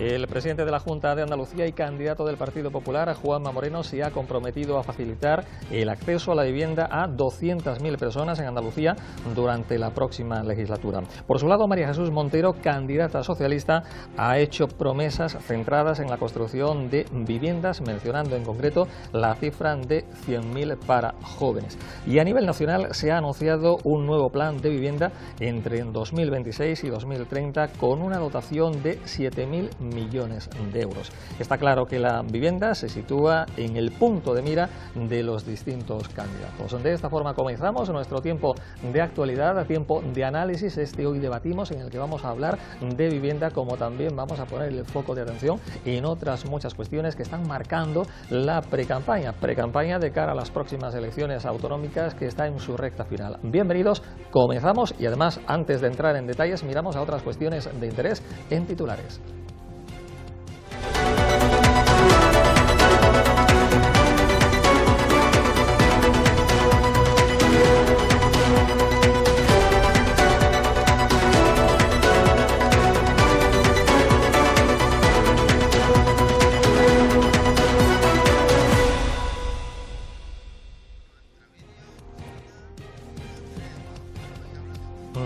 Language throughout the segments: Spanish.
El presidente de la Junta de Andalucía y candidato del Partido Popular, Juanma Moreno, se ha comprometido a facilitar el acceso a la vivienda a 200.000 personas en Andalucía durante la próxima legislatura. Por su lado, María Jesús Montero, candidata socialista, ha hecho promesas centradas en la construcción de viviendas, mencionando en concreto la cifra de 100.000 para jóvenes. Y a nivel nacional se ha anunciado un nuevo plan de vivienda entre 2026 y 2030 con una dotación de 7.000 millones de euros. Está claro que la vivienda se sitúa en el punto de mira de los distintos candidatos. De esta forma comenzamos nuestro tiempo de actualidad, tiempo de análisis. Hoy debatimos, en el que vamos a hablar de vivienda, como también vamos a poner el foco de atención en otras muchas cuestiones que están marcando la precampaña de cara a las próximas elecciones autonómicas, que está en su recta final. Bienvenidos, comenzamos, y además, antes de entrar en detalles, miramos a otras cuestiones de interés en titulares.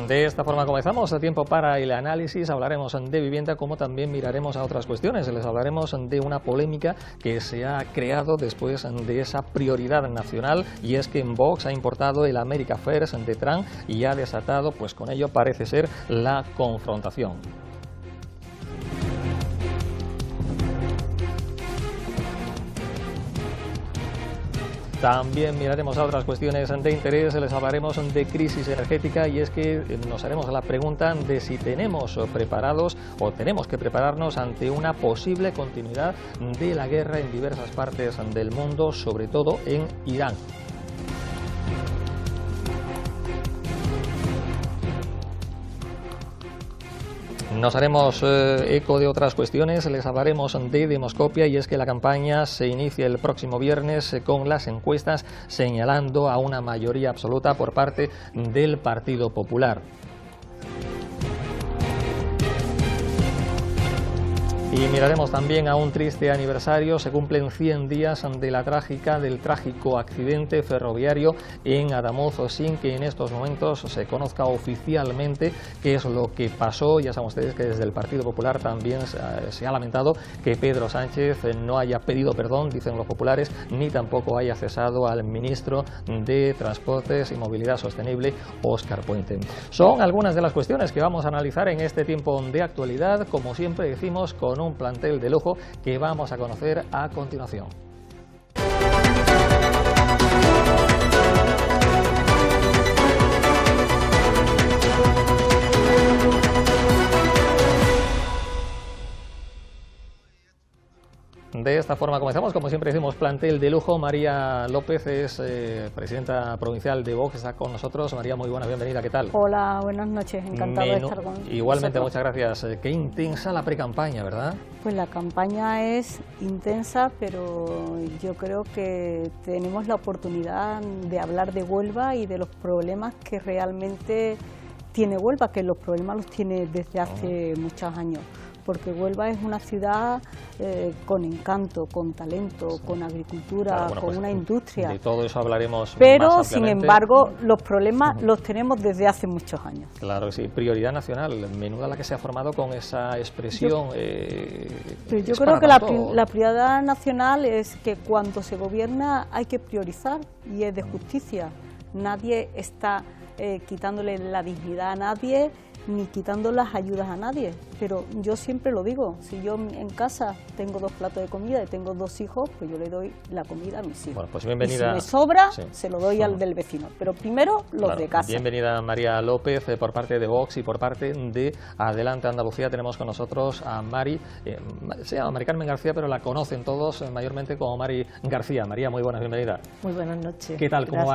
De esta forma comenzamos el tiempo para el análisis. Hablaremos de vivienda, como también miraremos a otras cuestiones. Les hablaremos de una polémica que se ha creado después de esa prioridad nacional, y es que Vox ha importado el America First de Trump y ha desatado, pues con ello parece ser, la confrontación. También miraremos a otras cuestiones de interés. Les hablaremos de crisis energética, y es que nos haremos la pregunta de si tenemos preparados o tenemos que prepararnos ante una posible continuidad de la guerra en diversas partes del mundo, sobre todo en Irán. Nos haremos eco de otras cuestiones. Les hablaremos de demoscopia, y es que la campaña se inicia el próximo viernes con las encuestas señalando a una mayoría absoluta por parte del Partido Popular. Y miraremos también a un triste aniversario. Se cumplen 100 días del trágico accidente ferroviario en Adamuz, sin que en estos momentos se conozca oficialmente qué es lo que pasó. Ya saben ustedes que desde el Partido Popular también se ha lamentado que Pedro Sánchez no haya pedido perdón, dicen los populares, ni tampoco haya cesado al ministro de Transportes y Movilidad Sostenible, Óscar Puente. Son algunas de las cuestiones que vamos a analizar en este tiempo de actualidad, como siempre decimos, con un plantel de lujo que vamos a conocer a continuación. De esta forma comenzamos, como siempre decimos, plantel de lujo. María López es presidenta provincial de Vox, está con nosotros. María, muy buena, bienvenida, ¿qué tal? Hola, buenas noches, encantado de estar con Igualmente, vosotros. muchas gracias. Qué intensa la precampaña, ¿verdad? Pues la campaña es intensa, pero yo creo que tenemos la oportunidad de hablar de Huelva y de los problemas que realmente tiene Huelva, que los problemas los tiene desde hace muchos años. Porque Huelva es una ciudad con encanto, con talento, sí, con agricultura, claro, bueno, con una industria. De todo eso hablaremos. Pero, más sin embargo, los problemas los tenemos desde hace muchos años. Claro que sí. Prioridad nacional, menuda la que se ha formado con esa expresión. Yo creo que la prioridad nacional es que cuando se gobierna hay que priorizar, y es de justicia. Nadie está quitándole la dignidad a nadie, ni quitando las ayudas a nadie, pero yo siempre lo digo, si yo en casa tengo 2 platos de comida y tengo 2 hijos, pues yo le doy la comida a mis hijos. Bueno, pues bienvenida. Y si me sobra, sí, se lo doy al del vecino, pero primero los de casa. Bienvenida María López, por parte de Vox, y por parte de Adelante Andalucía tenemos con nosotros a Mari, se llama Mari Carmen García, pero la conocen todos mayormente como Mari García. María, muy buenas, bienvenida. Muy buenas noches. ¿Qué tal? ¿Cómo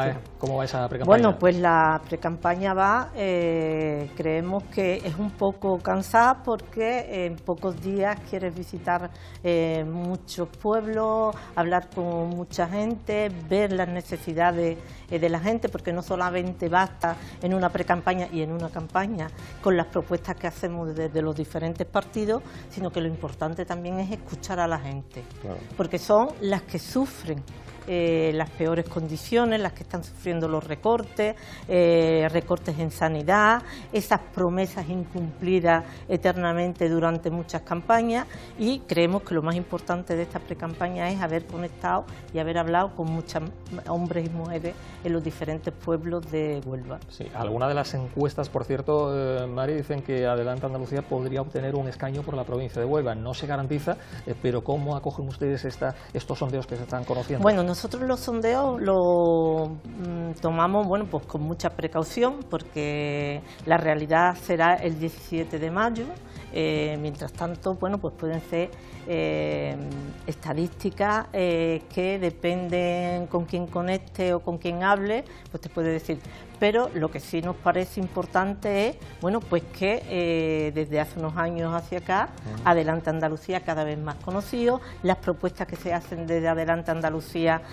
va esa precampaña? Bueno, pues la precampaña va, creemos creemos que es un poco cansada porque en pocos días quieres visitar muchos pueblos, hablar con mucha gente, ver las necesidades de la gente, porque no solamente basta en una precampaña y en una campaña con las propuestas que hacemos desde los diferentes partidos, sino que lo importante también es escuchar a la gente, claro, porque son las que sufren las peores condiciones, las que están sufriendo los recortes, recortes en sanidad, esas promesas incumplidas eternamente durante muchas campañas, y creemos que lo más importante de esta precampaña es haber conectado y haber hablado con muchos hombres y mujeres en los diferentes pueblos de Huelva. Sí, algunas de las encuestas, por cierto, Mari, dicen que Adelante Andalucía podría obtener un escaño por la provincia de Huelva. No se garantiza, pero ¿cómo acogen ustedes estos sondeos que se están conociendo? Bueno, nosotros los sondeos los tomamos pues con mucha precaución, porque la realidad será el 17 de mayo. Mientras tanto, pues pueden ser estadísticas que dependen con quién conecte o con quién hable, pues te puede decir. Pero lo que sí nos parece importante es, pues que desde hace unos años hacia acá, Adelante Andalucía cada vez más conocido, las propuestas que se hacen desde Adelante Andalucía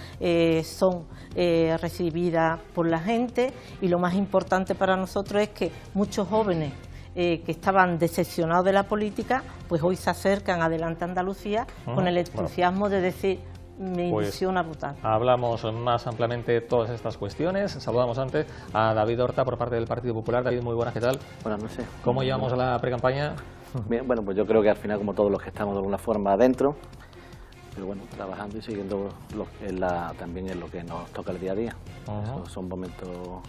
son recibidas por la gente, y lo más importante para nosotros es que muchos jóvenes que estaban decepcionados de la política, pues hoy se acercan a Adelante Andalucía con el entusiasmo de decir: me ilusiona votar. Hablamos más ampliamente de todas estas cuestiones. Saludamos antes a David Horta por parte del Partido Popular. David, muy buenas, ¿qué tal? Buenas noches. ¿Cómo llevamos la precampaña? Bien, bueno, pues yo creo que al final, como todos los que estamos de alguna forma adentro, pero bueno, trabajando y siguiendo también en lo que nos toca el día a día. Son momentos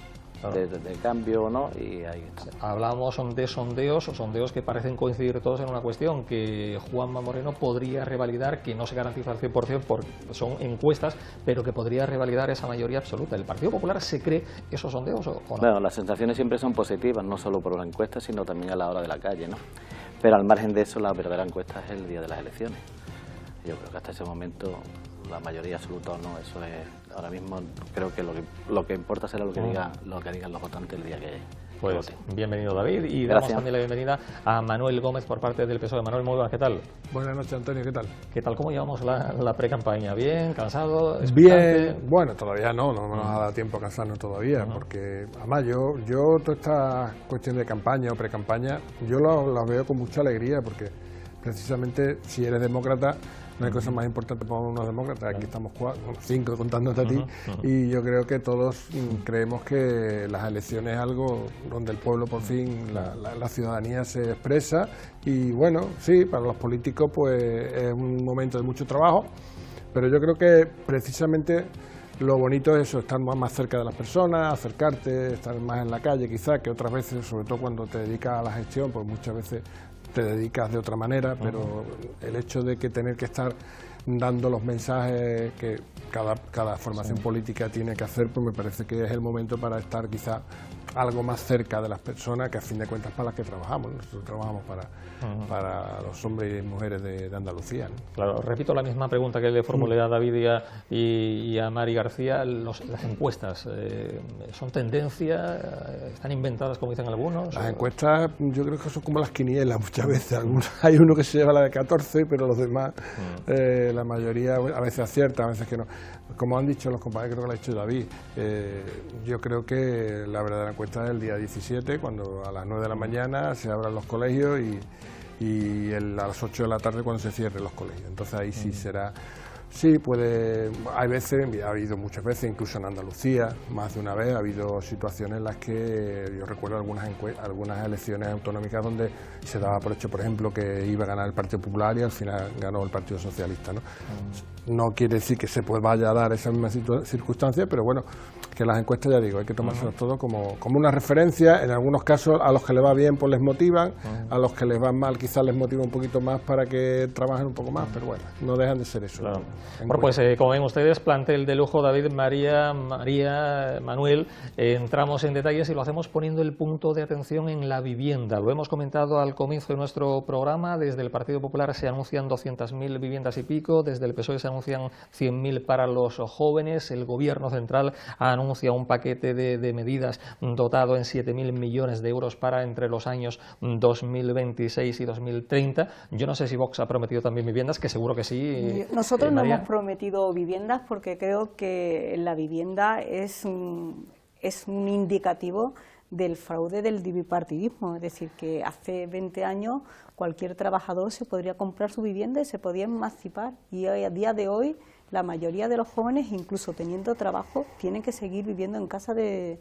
de cambio, ¿no? Y ahí está. Hablamos de sondeos que parecen coincidir todos en una cuestión, que Juanma Moreno podría revalidar, que no se garantiza al 100% porque son encuestas, pero que podría revalidar esa mayoría absoluta. ¿El Partido Popular se cree esos sondeos o no? Bueno, las sensaciones siempre son positivas, no solo por la encuesta, sino también a la hora de la calle, ¿no? Pero al margen de eso, la verdadera encuesta es el día de las elecciones. Yo creo que hasta ese momento la mayoría absoluta o no, eso es, ahora mismo creo que lo que importa será lo que digan los votantes el día que pues voten. Bienvenido, David, y gracias. Damos también la bienvenida a Manuel Gómez por parte del PSOE. Manuel, muy buenas, ¿qué tal? Buenas noches, Antonio, ¿qué tal? ¿Qué tal? ¿Cómo llevamos la pre-campaña? ¿Bien? ¿Cansado? Bien, bueno, todavía no nos ha dado tiempo a cansarnos todavía, porque además yo toda esta cuestión de campaña o pre-campaña, yo la veo con mucha alegría, porque precisamente si eres demócrata, no hay cosa más importante para unos demócratas. Aquí estamos 5 contándote a ti, y yo creo que todos creemos que las elecciones es algo donde el pueblo por fin, la ciudadanía se expresa, y bueno, sí, para los políticos pues es un momento de mucho trabajo, pero yo creo que precisamente lo bonito es eso, estar más cerca de las personas, acercarte, estar más en la calle quizá, que otras veces, sobre todo cuando te dedicas a la gestión, pues muchas veces te dedicas de otra manera, pero el hecho de que tener que estar dando los mensajes que cada formación política tiene que hacer, pues me parece que es el momento para estar quizá algo más cerca de las personas, que a fin de cuentas para las que trabajamos. Nosotros trabajamos para los hombres y mujeres de Andalucía, ¿no? Claro, repito la misma pregunta que le formulé a David y a Mari García. Las encuestas, ¿son tendencia? ¿Están inventadas, como dicen algunos? Las encuestas yo creo que son como las quinielas muchas veces. Hay uno que se lleva la de 14, pero los demás, la mayoría a veces acierta, a veces que no. Como han dicho los compañeros, creo que lo ha dicho David, yo creo que la verdadera encuesta es el día 17, cuando a las 9 de la mañana se abran los colegios y a las 8 de la tarde cuando se cierren los colegios. Entonces ahí sí será. Sí, hay veces, ha habido muchas veces, incluso en Andalucía, más de una vez, ha habido situaciones en las que yo recuerdo algunas elecciones autonómicas donde se daba por hecho, por ejemplo, que iba a ganar el Partido Popular y al final ganó el Partido Socialista, ¿no? No quiere decir que se vaya a dar esa misma circunstancia, pero bueno, que las encuestas, ya digo, hay que tomárselas todo como una referencia. En algunos casos a los que les va bien pues les motivan, a los que les va mal quizás les motiva un poquito más para que trabajen un poco más, pero bueno, no dejan de ser eso. Claro. Bueno, pues como ven ustedes, plantel de lujo, David, María, Manuel, entramos en detalles y lo hacemos poniendo el punto de atención en la vivienda. Lo hemos comentado al comienzo de nuestro programa, desde el Partido Popular se anuncian 200.000 viviendas y pico, desde el PSOE se anuncian 100.000 para los jóvenes, el Gobierno central anuncia un paquete de medidas dotado en 7.000 millones de euros para entre los años 2026 y 2030. Yo no sé si Vox ha prometido también viviendas, que seguro que sí. Nosotros no hemos prometido viviendas porque creo que la vivienda es un indicativo del fraude del bipartidismo, es decir, que hace 20 años cualquier trabajador se podría comprar su vivienda y se podía emancipar, y hoy, a día de hoy, la mayoría de los jóvenes, incluso teniendo trabajo, tienen que seguir viviendo en casa de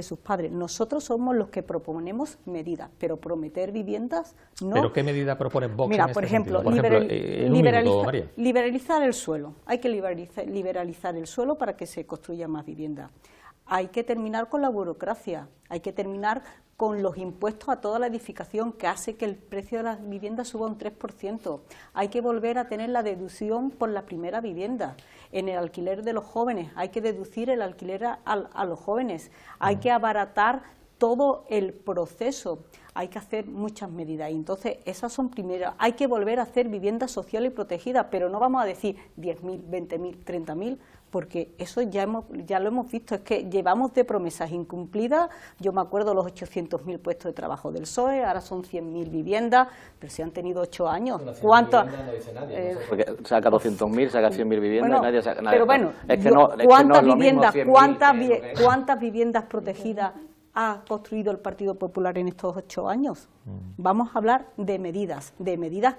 sus padres. Nosotros somos los que proponemos medidas, pero prometer viviendas no. ¿Pero qué medida propone Vox? Mira, en por este ejemplo, liberalizar el suelo. Hay que liberalizar el suelo para que se construya más vivienda. Hay que terminar con la burocracia, hay que terminar con los impuestos a toda la edificación, que hace que el precio de las viviendas suba un 3%. Hay que volver a tener la deducción por la primera vivienda. En el alquiler de los jóvenes hay que deducir el alquiler a los jóvenes. Hay que abaratar todo el proceso. Hay que hacer muchas medidas. Y entonces, esas son primeras. Hay que volver a hacer vivienda social y protegida, pero no vamos a decir 10.000, 20.000, 30.000, porque eso ya lo hemos visto. Es que llevamos de promesas incumplidas. Yo me acuerdo los 800.000 puestos de trabajo del PSOE, ahora son 100.000 viviendas, pero si han tenido 8 años. ¿Cuántas? No dice nadie, no sé. Porque saca 200.000, saca 100.000 viviendas, bueno, nadie saca nada. Pero bueno, ¿cuántas viviendas protegidas ha construido el Partido Popular en estos 8 años? Vamos a hablar de medidas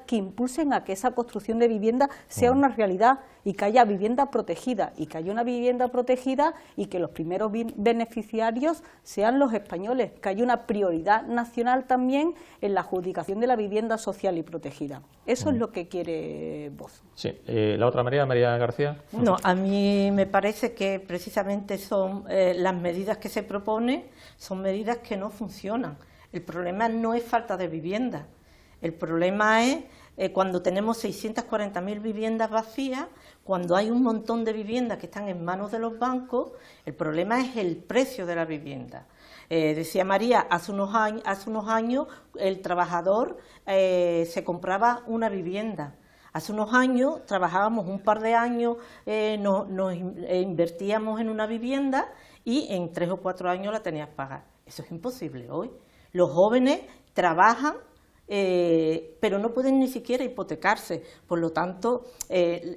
que impulsen a que esa construcción de vivienda sea una realidad y que haya vivienda protegida, y que haya una vivienda protegida y que los primeros beneficiarios sean los españoles, que haya una prioridad nacional también en la adjudicación de la vivienda social y protegida. Eso es lo que quiere Vox. Sí. La otra María García. No, a mí me parece que precisamente son las medidas que se proponen, son medidas que no funcionan. El problema no es falta de vivienda, el problema es cuando tenemos 640.000 viviendas vacías, cuando hay un montón de viviendas que están en manos de los bancos, el problema es el precio de la vivienda. Decía María, hace unos años el trabajador se compraba una vivienda. Hace unos años trabajábamos un par de años, nos invertíamos en una vivienda y en 3 o 4 años la tenías pagada. Eso es imposible hoy. Los jóvenes trabajan, pero no pueden ni siquiera hipotecarse. Por lo tanto,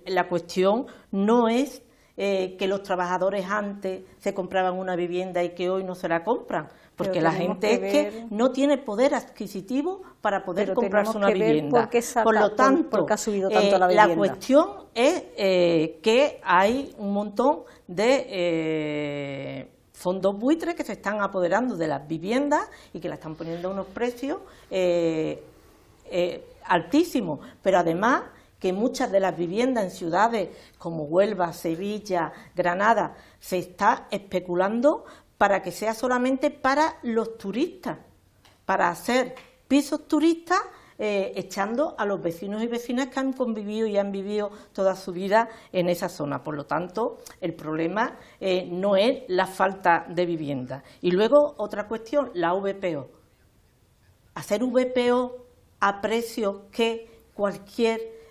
la cuestión no es que los trabajadores antes se compraban una vivienda y que hoy no se la compran, porque la gente es que no tiene poder adquisitivo para poder comprarse una vivienda. Por lo tanto, porque ha subido tanto la vivienda. La cuestión es que hay un montón de fondos buitres que se están apoderando de las viviendas y que la están poniendo a unos precios altísimos, pero además que muchas de las viviendas en ciudades como Huelva, Sevilla, Granada, se está especulando para que sea solamente para los turistas, para hacer pisos turistas, echando a los vecinos y vecinas que han convivido y han vivido toda su vida en esa zona. Por lo tanto, el problema no es la falta de vivienda. Y luego, otra cuestión, la VPO. Hacer VPO a precios que cualquier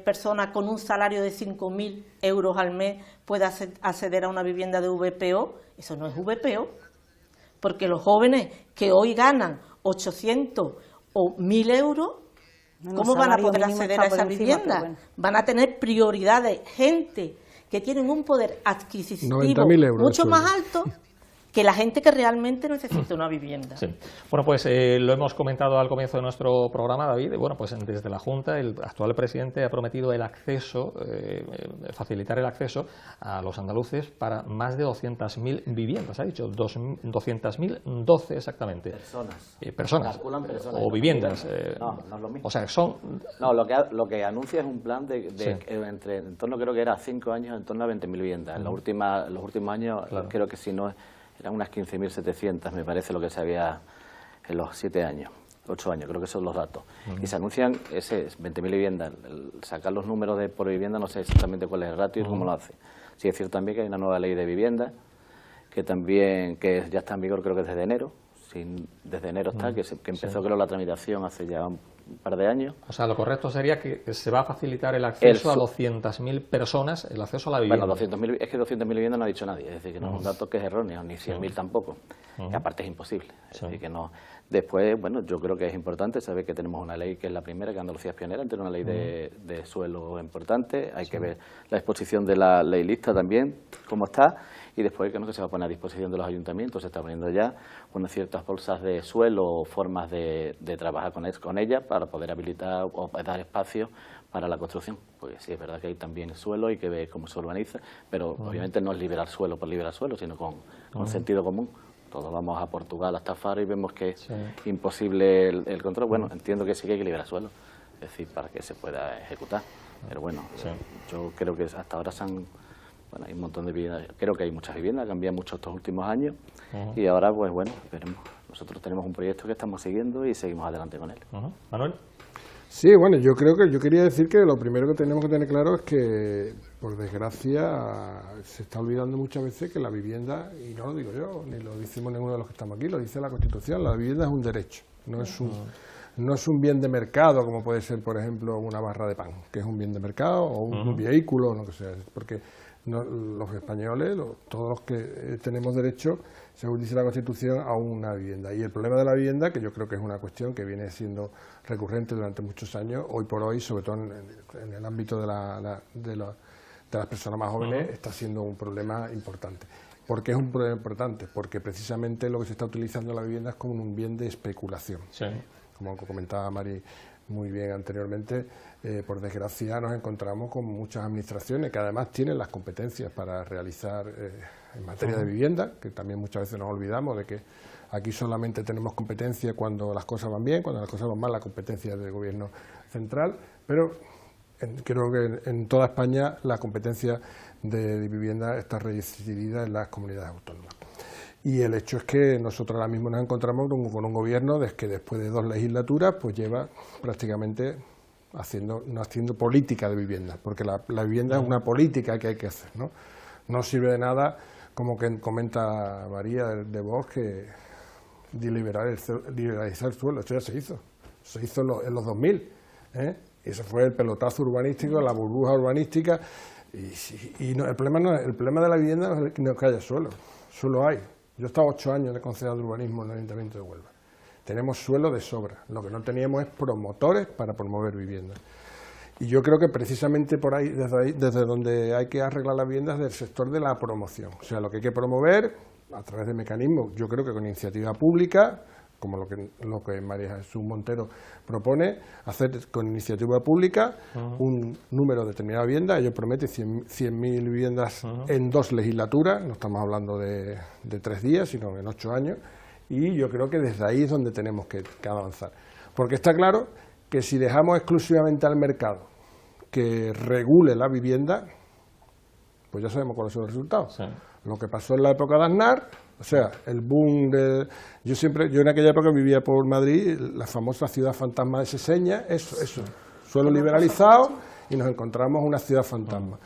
persona con un salario de 5.000 euros al mes pueda acceder a una vivienda de VPO, eso no es VPO, porque los jóvenes que hoy ganan 800 o 1.000 euros, ¿cómo van a poder acceder a esa vivienda? Bueno. Van a tener prioridades, gente que tienen un poder adquisitivo mucho más alto que la gente que realmente necesita una vivienda. Sí. Bueno, pues lo hemos comentado al comienzo de nuestro programa, David. Bueno, pues desde la Junta, el actual presidente ha prometido el acceso, facilitar el acceso a los andaluces para más de 200.000 viviendas. Ha dicho 200.000, 12 exactamente. Personas. O viviendas. No es lo mismo. O sea, son. No, lo que anuncia es un plan de en torno, creo que era 5 años, en torno a 20.000 viviendas. En los últimos años, claro, creo que si no eran unas 15.700, me parece, lo que se había en los 7 años. 8 años, creo que son los datos. Y se anuncian 20.000 viviendas. Sacar los números de por vivienda no sé exactamente cuál es el ratio y cómo lo hace. Sí es cierto también que hay una nueva ley de vivienda que ya está en vigor, creo que desde enero. Desde enero está, que empezó creo la tramitación hace ya un par de años. O sea, lo correcto sería que se va a facilitar el acceso a 200.000 personas, el acceso a la vivienda. Bueno, 200.000, es que 200.000 viviendas no ha dicho nadie, es decir, que no es un dato que es erróneo, ni 100.000 tampoco. Y aparte es imposible, es decir, que no. Después, bueno, yo creo que es importante saber que tenemos una ley que es la primera, que Andalucía es pionera, tiene una ley de suelo importante, hay que ver la exposición de la ley lista también, cómo está, y después que se va a poner a disposición de los ayuntamientos, se está poniendo ya unas ciertas bolsas de suelo o formas de trabajar con ella para poder habilitar o dar espacio para la construcción. Porque sí, es verdad que hay también suelo, hay que ver cómo se urbaniza, pero obviamente no es liberar suelo por liberar suelo, sino con sentido común. Todos vamos a Portugal, hasta Faro, y vemos que es imposible el control. Bueno, entiendo que sí que hay que liberar suelo, es decir, para que se pueda ejecutar. Pero bueno, yo creo que hasta ahora hay un montón de viviendas, creo que hay muchas viviendas, cambian mucho estos últimos años, y ahora, pues bueno, veremos. Nosotros tenemos un proyecto que estamos siguiendo y seguimos adelante con él. Manuel. Sí, bueno, yo quería decir que lo primero que tenemos que tener claro es que, por desgracia, se está olvidando muchas veces que la vivienda, y no lo digo yo, ni lo decimos ninguno de los que estamos aquí, lo dice la Constitución, la vivienda es un derecho, no es un bien de mercado como puede ser, por ejemplo, una barra de pan, que es un bien de mercado, o un vehículo, o lo que sea, porque los españoles, todos los que tenemos derecho, según dice la Constitución, a una vivienda. Y el problema de la vivienda, que yo creo que es una cuestión que viene siendo recurrente durante muchos años, hoy por hoy, sobre todo en el ámbito de las personas más jóvenes, está siendo un problema importante. ¿Por qué es un problema importante? Porque precisamente lo que se está utilizando la vivienda es como un bien de especulación. Sí. Como comentaba Mari muy bien anteriormente, por desgracia nos encontramos con muchas administraciones que además tienen las competencias para realizar en materia de vivienda, que también muchas veces nos olvidamos de que aquí solamente tenemos competencia cuando las cosas van bien, cuando las cosas van mal la competencia es del gobierno central, pero creo que en toda España la competencia de vivienda está redistribuida en las comunidades autónomas. Y el hecho es que nosotros ahora mismo nos encontramos con un gobierno que después de 2 legislaturas pues lleva prácticamente no haciendo política de vivienda, porque la vivienda es una política que hay que hacer, ¿no? No sirve de nada, como que comenta María de Vox, que liberalizar el suelo. Eso ya se hizo en los 2000, y eso fue el pelotazo urbanístico, la burbuja urbanística, y el problema de la vivienda no es que haya suelo hay. Yo he estado 8 años de concejal de urbanismo en el Ayuntamiento de Huelva. Tenemos suelo de sobra. Lo que no teníamos es promotores para promover viviendas. Y yo creo que precisamente por ahí, desde donde hay que arreglar las viviendas, del sector de la promoción. O sea, lo que hay que promover a través de mecanismos, yo creo que con iniciativa pública, como lo que María Jesús Montero propone, hacer con iniciativa pública un número determinado de viviendas. Ellos prometen 100.000 viviendas en 2 legislaturas, no estamos hablando de 3 días, sino en 8 años, y yo creo que desde ahí es donde tenemos que avanzar. Porque está claro que si dejamos exclusivamente al mercado que regule la vivienda, pues ya sabemos cuáles son los resultados. Sí. Lo que pasó en la época de Aznar, o sea, el boom de... Yo en aquella época vivía por Madrid, la famosa ciudad fantasma de Seseña, eso, suelo liberalizado, y nos encontramos una ciudad fantasma,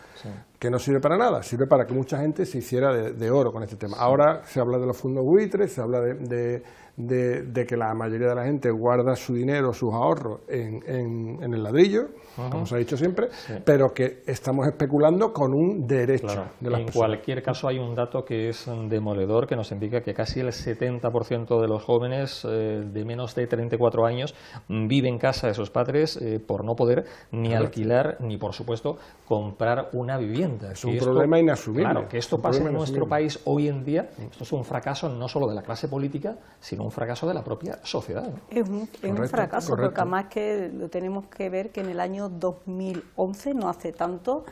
que no sirve para nada, sirve para que mucha gente se hiciera de oro con este tema. Sí. Ahora se habla de los fondos buitres, se habla de que la mayoría de la gente guarda su dinero, sus ahorros en el ladrillo, como se ha dicho siempre, pero que estamos especulando con un derecho de las personas. En cualquier caso hay un dato que es demoledor, que nos indica que casi el 70% de los jóvenes de menos de 34 años vive en casa de sus padres por no poder ni alquilar ni, por supuesto, comprar una vivienda. Es un problema inasumible. Claro, que esto pase en nuestro país hoy en día, esto es un fracaso no solo de la clase política, sino un fracaso de la propia sociedad. Es un fracaso, porque además que lo tenemos que ver que en el año 2011, no hace tanto,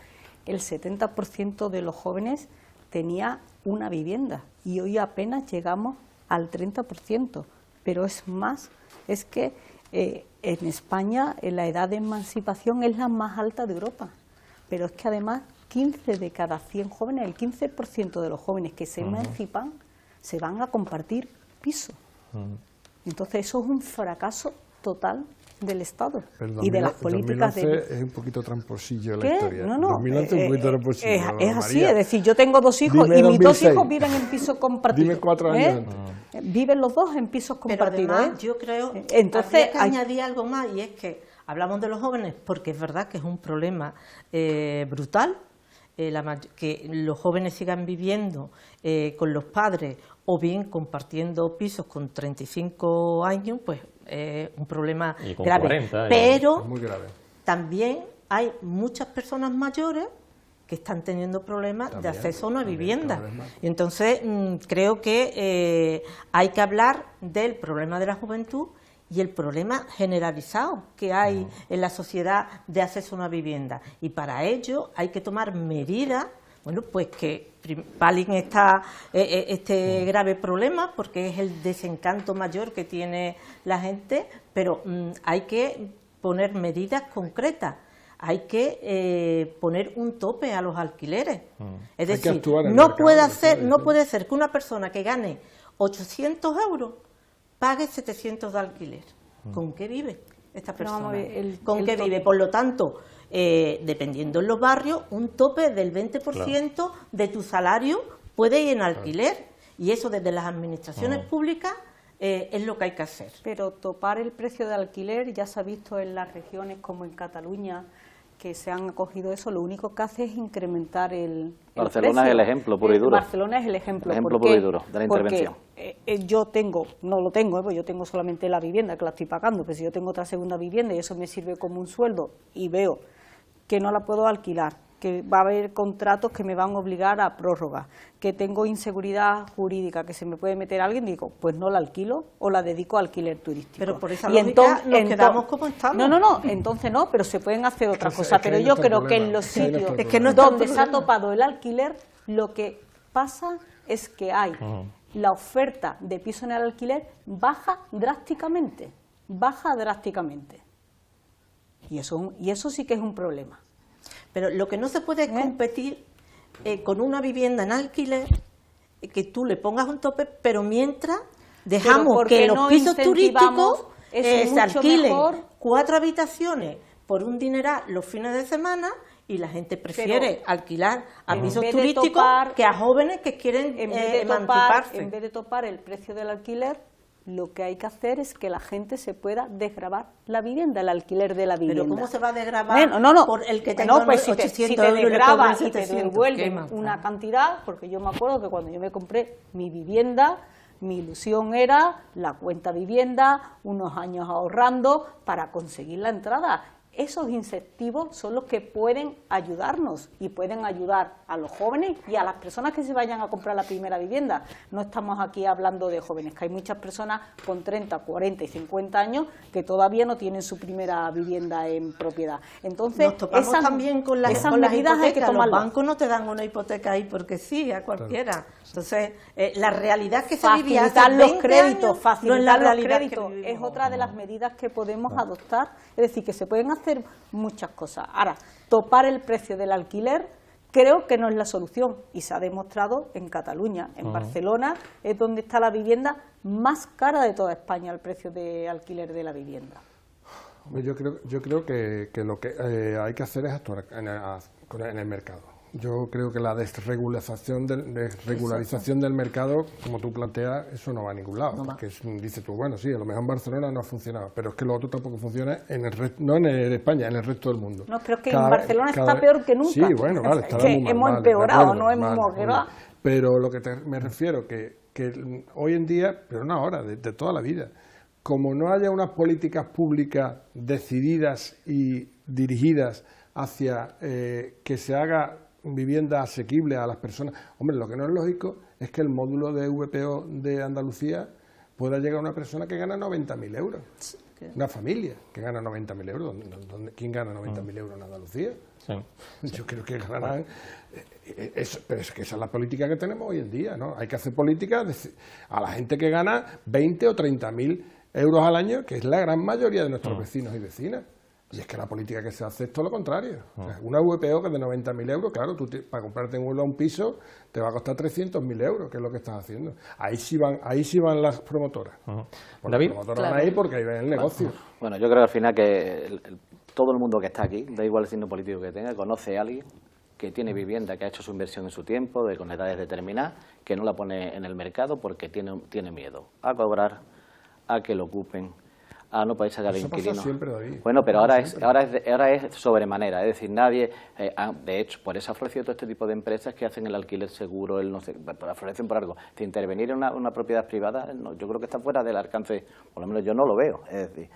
el 70% de los jóvenes tenía una vivienda y hoy apenas llegamos al 30%, pero es más, es que en España la edad de emancipación es la más alta de Europa, pero es que además 15 de cada 100 jóvenes, el 15% de los jóvenes que se emancipan se van a compartir piso. Entonces eso es un fracaso total del Estado El y de las políticas 2011 de... es un poquito tramposillo la ¿Qué? historia. No, 2011 es un poquito tramposillo. Es así, María. es decir, yo tengo 2 hijos Dime y mis 2 2006. hijos viven en pisos compartidos. Dime 4 años Viven los 2 en pisos Pero compartidos. además, yo creo Entonces, habría que añadir algo más, y es que hablamos de los jóvenes porque es verdad que es un problema brutal, que los jóvenes sigan viviendo con los padres o bien compartiendo pisos con 35 años, pues es un problema y con grave. 40, Pero Es muy grave. también hay muchas personas mayores que están teniendo problemas de acceso a una vivienda. Y entonces creo que hay que hablar del problema de la juventud y el problema generalizado que hay en la sociedad de acceso a una vivienda. Y para ello hay que tomar medidas, bueno, pues que palien este grave problema, porque es el desencanto mayor que tiene la gente, pero hay que poner medidas concretas. Hay que poner un tope a los alquileres. Es decir, no puede ser que una persona que gane 800 euros pague 700 de alquiler. ¿Con qué vive esta persona? ¿Con qué vive? Por lo tanto, dependiendo en los barrios, un tope del 20% de tu salario puede ir en alquiler. Y eso desde las administraciones públicas es lo que hay que hacer. Pero topar el precio de alquiler, ya se ha visto en las regiones como en Cataluña, que se han acogido eso, lo único que hace es incrementar el Barcelona precio. Es el ejemplo puro y duro. Barcelona es el ejemplo. Puro y duro de la intervención. Yo no lo tengo, pues yo tengo solamente la vivienda que la estoy pagando, pero si yo tengo otra segunda vivienda y eso me sirve como un sueldo y veo que no la puedo alquilar, que va a haber contratos que me van a obligar a prórroga, que tengo inseguridad jurídica, que se me puede meter alguien, digo, pues no la alquilo o la dedico a alquiler turístico. Pero por esa lógica nos quedamos como estamos. No, entonces no, pero se pueden hacer otras cosas. Pero yo creo que en los sitios donde se ha topado el alquiler, lo que pasa es que hay la oferta de piso en el alquiler baja drásticamente. Y eso sí que es un problema. Pero lo que no se puede es competir con una vivienda en alquiler, que tú le pongas un tope, pero mientras dejamos que los pisos turísticos se alquilen 4 habitaciones por un dineral los fines de semana, y la gente prefiere alquilar a pisos turísticos que a jóvenes que quieren emanciparse. En vez de topar el precio del alquiler, lo que hay que hacer es que la gente se pueda desgravar la vivienda, el alquiler de la vivienda. ¿Pero cómo se va a desgravar por el que tenga 800 euros y le cobran 700? Y te devuelven una cantidad, porque yo me acuerdo que cuando yo me compré mi vivienda, mi ilusión era la cuenta vivienda, unos años ahorrando para conseguir la entrada. Esos incentivos son los que pueden ayudarnos y pueden ayudar a los jóvenes y a las personas que se vayan a comprar la primera vivienda. No estamos aquí hablando de jóvenes, que hay muchas personas con 30, 40 y 50 años que todavía no tienen su primera vivienda en propiedad. Entonces, nos topamos también con las medidas hay que tomarlas. Los bancos no te dan una hipoteca ahí porque sí, a cualquiera. Entonces, la realidad que se vivía hace 20 años, facilitar los créditos es otra de las medidas que podemos adoptar. Es decir, que se pueden hacer muchas cosas. Ahora, topar el precio del alquiler creo que no es la solución, y se ha demostrado en Cataluña. En Barcelona es donde está la vivienda más cara de toda España, el precio de alquiler de la vivienda. Yo creo que lo que hay que hacer es actuar en el mercado. Yo creo que la desregularización del mercado, como tú planteas, eso no va a ningún lado. Porque dices tú, bueno, sí, a lo mejor en Barcelona no ha funcionado, pero es que lo otro tampoco funciona no en España, en el resto del mundo. No, creo que en Barcelona está peor que nunca. Sí, bueno, vale, está muy mal. Hemos empeorado, no hemos mejorado. Pero lo que me refiero, que hoy en día, pero no ahora, de toda la vida, como no haya unas políticas públicas decididas y dirigidas hacia que se haga vivienda asequible a las personas. Hombre, lo que no es lógico es que el módulo de VPO de Andalucía pueda llegar a una persona que gana 90.000 euros. Una familia que gana 90.000 euros. ¿Quién gana 90.000 euros en Andalucía? Sí. Yo creo que ganarán... pero es que esa es la política que tenemos hoy en día, ¿no? Hay que hacer políticas a la gente que gana 20 o 30.000 euros al año, que es la gran mayoría de nuestros vecinos y vecinas. Y es que la política que se hace es todo lo contrario. O sea, una VPO que es de 90.000 euros, claro, tú para comprarte en Huelva un piso te va a costar 300.000 euros, que es lo que estás haciendo. Ahí sí van las promotoras. David, las promotoras van ahí porque ahí ven el negocio. Bueno, yo creo que al final que todo el mundo que está aquí, da igual el signo político que tenga, conoce a alguien que tiene vivienda, que ha hecho su inversión en su tiempo, con edades determinadas, que no la pone en el mercado porque tiene miedo a cobrar, a que lo ocupen, a no poder sacar el inquilino. Pasa siempre, David. Bueno, pero ahora es sobremanera, es decir, nadie, de hecho, por eso ha florecido todo este tipo de empresas que hacen el alquiler seguro, el no sé, florecen por algo. Si intervenir en una propiedad privada, no, yo creo que está fuera del alcance, por lo menos yo no lo veo. Es decir,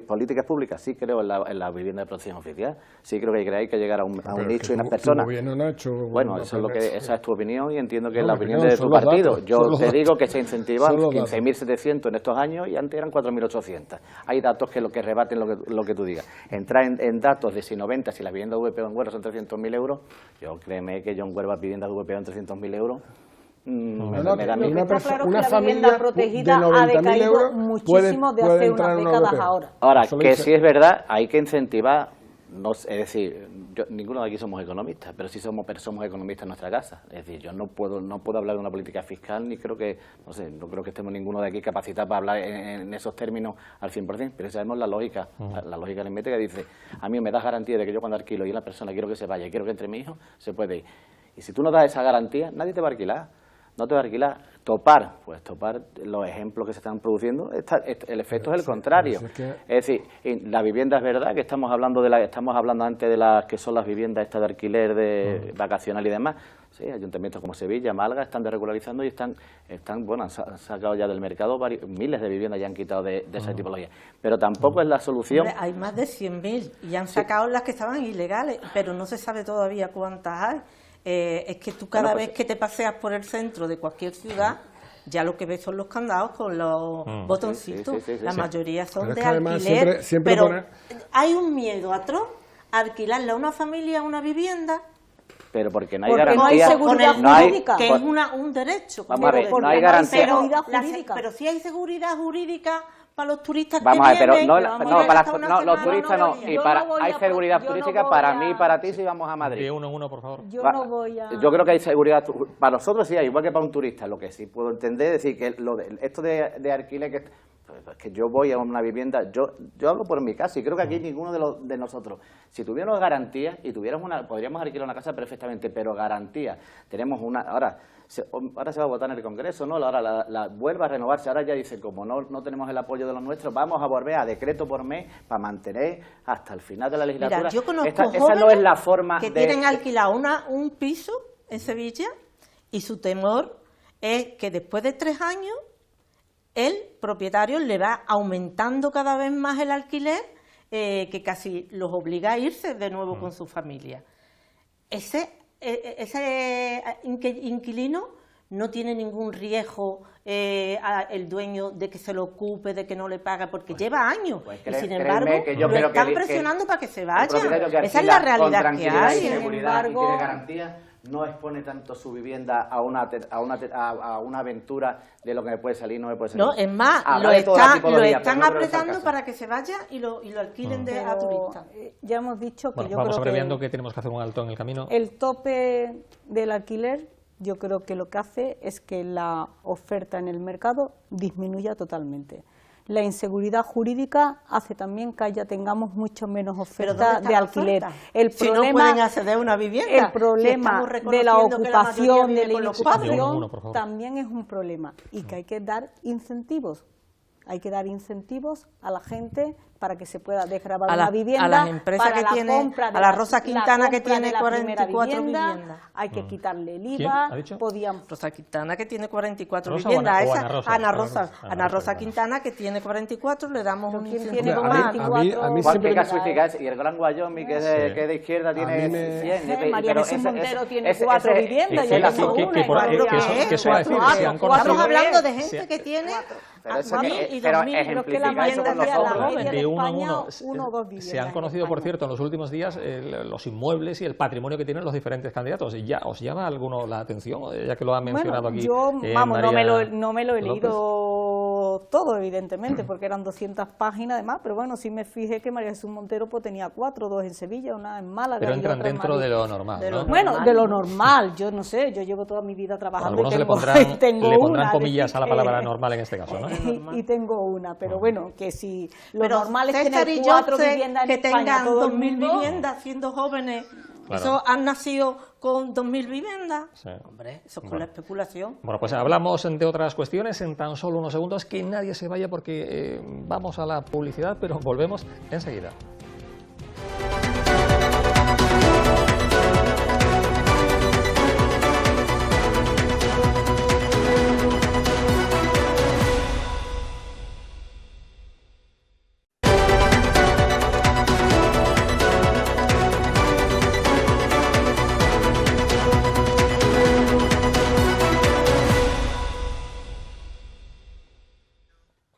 políticas públicas sí creo en la vivienda de protección oficial, sí creo que hay que llegar a un nicho y unas personas. Bueno, esa es tu opinión y entiendo que es la opinión de tu partido. Yo te digo que se incentivan 15.700 en estos años y antes eran 4.800. Hay datos que rebaten lo que tú digas. Entrar en datos de si 90, si las viviendas de VPO en Huelva son 300.000 euros, yo créeme que yo en Huelva viviendas de VPO en 300.000 euros. Una familia protegida ha decaído muchísimo de hace unas décadas ahora. Ahora, que si es verdad, hay que incentivar, es decir, ninguno de aquí somos economistas, pero sí somos economistas en nuestra casa. Es decir, yo no puedo hablar de una política fiscal, ni creo que, no creo que estemos ninguno de aquí capacitados para hablar en esos términos al 100%, pero sabemos la lógica aritmética que dice, a mí me das garantía de que yo cuando alquilo y una persona quiero que se vaya y quiero que entre mi hijo, se puede ir. Y si tú no das esa garantía, nadie te va a alquilar. No te va a alquilar. Topar los ejemplos que se están produciendo, el efecto es el contrario. Es decir, la vivienda es verdad que estamos hablando antes de las que son las viviendas estas de alquiler de vacacional y demás. Sí, ayuntamientos como Sevilla, Málaga están desregularizando y están han sacado ya del mercado miles de viviendas ya han quitado de esa tipología. Pero tampoco es la solución. Hombre, hay más de 100.000 y han sacado las que estaban ilegales, pero no se sabe todavía cuántas hay. Es que tú cada vez que te paseas por el centro de cualquier ciudad, ya lo que ves son los candados con los botoncitos. La mayoría son de alquiler, pero hay un miedo atroz a alquilarle a una familia una vivienda. Pero porque no hay garantía. No hay seguridad jurídica. Que es un derecho. Vamos a ver, no hay garantía. Pero sí hay seguridad jurídica para los turistas que vamos a ver, pero vienen. los turistas no. Y hay seguridad turística para mí y para ti si vamos a Madrid. De uno en uno, por favor. Yo no voy a... Yo creo que hay seguridad. Para nosotros sí hay, igual que para un turista. Lo que sí puedo entender es decir que esto de alquiler que yo voy a una vivienda, yo hablo por mi casa y creo que aquí ninguno de nosotros, si tuviéramos garantía y tuviéramos podríamos alquilar una casa perfectamente, pero garantía, tenemos ahora se va a votar en el Congreso, ¿no? Ahora la vuelve a renovarse, ahora ya dice, como no tenemos el apoyo de los nuestros, vamos a volver a decreto por mes para mantener hasta el final de la legislatura. Mira, yo conozco esa no es la forma que tienen alquilado un piso en Sevilla y su temor es que después de 3 años el propietario le va aumentando cada vez más el alquiler, que casi los obliga a irse de nuevo con su familia. Ese inquilino no tiene ningún riesgo el dueño de que se lo ocupe, de que no le pague, porque lleva años. Y sin embargo, lo están presionando para que se vaya. Esa es la realidad que hay. Sin embargo, y tiene garantía, no expone tanto su vivienda a una aventura de lo que me puede salir, no me puede salir. No, es más, lo están apretando para que se vaya y lo alquilen a turistas. Ya hemos dicho que yo vamos creo abreviando que tenemos que hacer un alto en el camino. El tope del alquiler, yo creo que lo que hace es que la oferta en el mercado disminuya totalmente. La inseguridad jurídica hace también que tengamos mucho menos oferta de alquiler. El problema, si no pueden acceder a una vivienda, el problema de la ocupación, de la inocupación, también es un problema y que hay que dar incentivos. Hay que dar incentivos a la gente para que se pueda desgravar una vivienda, a las empresas que tienen, a la Rosa Quintana que tiene 44 viviendas. Hay que quitarle el IVA. Rosa Quintana que tiene 44 viviendas. Ana Rosa Quintana que tiene 44, le damos un incentivo más. A mí siempre y el Gran Wyoming que es de izquierda tiene 100. María Jesús Montero tiene 4 viviendas. Estamos hablando de gente que tiene... Pero ejemplifica eso con nosotros. De uno en uno. Se han conocido, por cierto, en los últimos días los inmuebles y el patrimonio que tienen los diferentes candidatos. ¿Ya os llama alguno la atención, ya que lo han mencionado aquí? Yo, no me lo he leído leerlo todo, evidentemente, porque eran 200 páginas además, pero bueno, sí me fijé que María Jesús Montero pues tenía 4, 2 en Sevilla, una en Málaga. Pero entran dentro de lo normal, ¿no? Bueno, de lo normal, yo no sé, yo llevo toda mi vida trabajando. Algunos le pondrán comillas a la palabra normal en este caso, ¿no? Y tengo una, pero bueno, que si lo pero normal es César tener y 4 yo sé viviendas en que España, tengan todo el 2.000 mundo. viviendas siendo jóvenes. Claro. ¿Eso han nacido con 2.000 viviendas? Sí. Hombre, eso es con la especulación. Bueno, pues hablamos de otras cuestiones en tan solo unos segundos. Que nadie se vaya porque vamos a la publicidad, pero volvemos enseguida.